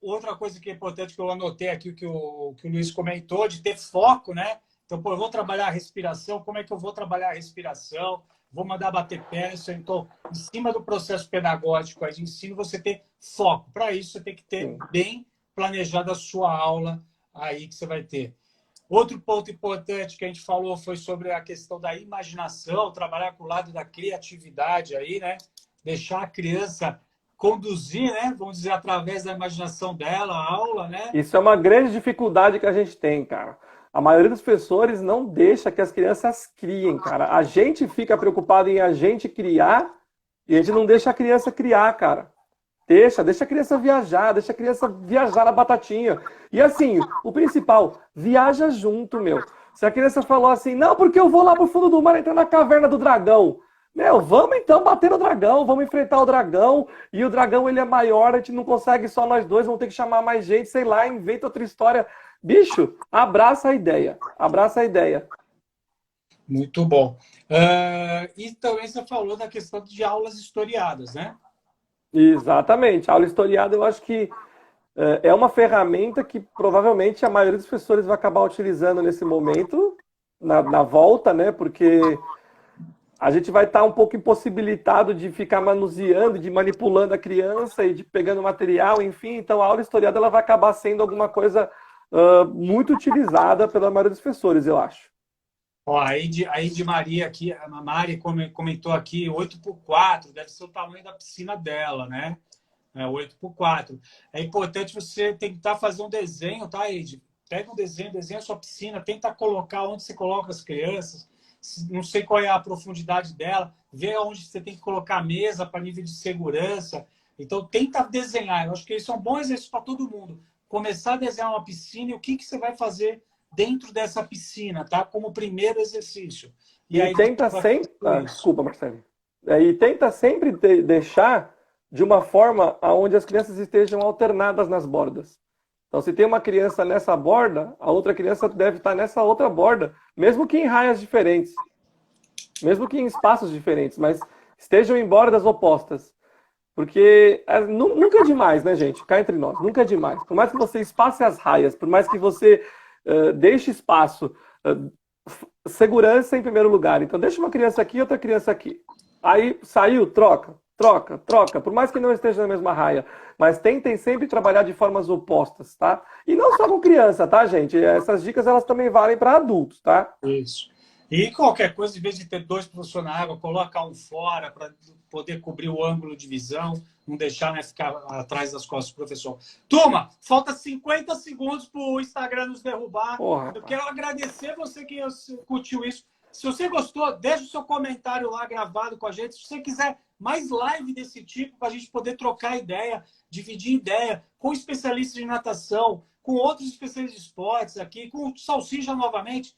Outra coisa que é importante que eu anotei aqui, que o Luiz comentou, de ter foco, né? Então, pô, eu vou trabalhar a respiração, como é que eu vou trabalhar a respiração? Vou mandar bater perna, então, em cima do processo pedagógico aí de ensino, você ter foco. Para isso, você tem que ter bem planejada a sua aula aí que você vai ter. Outro ponto importante que a gente falou foi sobre a questão da imaginação, trabalhar com o lado da criatividade aí, né? Deixar a criança conduzir, né? Vamos dizer, através da imaginação dela, a aula, né? Isso é uma grande dificuldade que a gente tem, cara. A maioria dos professores não deixa que as crianças criem, cara. A gente fica preocupado em a gente criar e a gente não deixa a criança criar, cara. Deixa a criança viajar na batatinha. E assim, o principal, viaja junto, meu. Se a criança falou assim, não, porque eu vou lá pro fundo do mar entrar na caverna do dragão. Meu, vamos então bater no dragão, vamos enfrentar o dragão. E o dragão, ele é maior, a gente não consegue só nós dois, vamos ter que chamar mais gente, sei lá, inventa outra história. Bicho, abraça a ideia. Abraça a ideia. Muito bom. E também você falou da questão de aulas historiadas, né? Exatamente. A aula historiada, eu acho que é uma ferramenta que provavelmente a maioria dos professores vai acabar utilizando nesse momento, na volta, né? Porque a gente vai estar um pouco impossibilitado de ficar manuseando, de manipulando a criança e de pegando material, enfim. Então, a aula historiada ela vai acabar sendo alguma coisa muito utilizada pela maioria dos professores, eu acho. Ó, a Ide Maria aqui, a Mari comentou aqui 8x4, deve ser o tamanho da piscina dela, né? 8x4. É importante você tentar fazer um desenho, tá, Ide? Pega um desenha a sua piscina, tenta colocar onde você coloca as crianças. Não sei qual é a profundidade dela, vê onde você tem que colocar a mesa para nível de segurança. Então, tenta desenhar. Eu acho que isso é um bom exercício para todo mundo. Começar a desenhar uma piscina e o que você vai fazer dentro dessa piscina, tá? Como primeiro exercício. E aí tenta sempre... desculpa, Marcelo. E tenta sempre deixar de uma forma onde as crianças estejam alternadas nas bordas. Então, se tem uma criança nessa borda, a outra criança deve estar nessa outra borda, mesmo que em raias diferentes, mesmo que em espaços diferentes, mas estejam em bordas opostas. Porque nunca é demais, né, gente? Cá entre nós, nunca é demais. Por mais que você espace as raias, por mais que você deixe espaço, segurança em primeiro lugar. Então, deixa uma criança aqui e outra criança aqui. Aí, saiu, troca. Por mais que não esteja na mesma raia. Mas tentem sempre trabalhar de formas opostas, tá? E não só com criança, tá, gente? Essas dicas, elas também valem para adultos, tá? Isso. E qualquer coisa, em vez de ter dois professores na água, coloca um fora para poder cobrir o ângulo de visão, não deixar, né, ficar atrás das costas do professor. Turma, falta 50 segundos para o Instagram nos derrubar. Porra, eu quero agradecer você que curtiu isso. Se você gostou, deixa o seu comentário lá gravado com a gente. Se você quiser mais live desse tipo, para a gente poder trocar ideia, dividir ideia com especialistas de natação, com outros especialistas de esportes aqui, com o Salsicha novamente.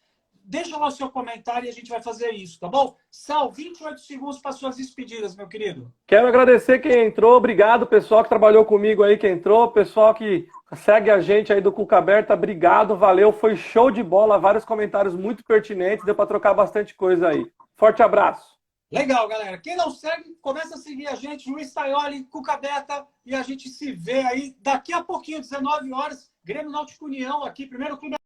deixa lá o seu comentário e a gente vai fazer isso, tá bom? Sal, 28 segundos para suas despedidas, meu querido. Quero agradecer quem entrou, obrigado pessoal que trabalhou comigo aí, que entrou, pessoal que segue a gente aí do Cuca Aberta, obrigado, valeu, foi show de bola, vários comentários muito pertinentes, deu para trocar bastante coisa aí. Forte abraço. Legal, galera. Quem não segue, começa a seguir a gente, Luiz Taioli, Cuca Aberta, e a gente se vê aí daqui a pouquinho, 19 horas, Grêmio Náutico União aqui, primeiro clube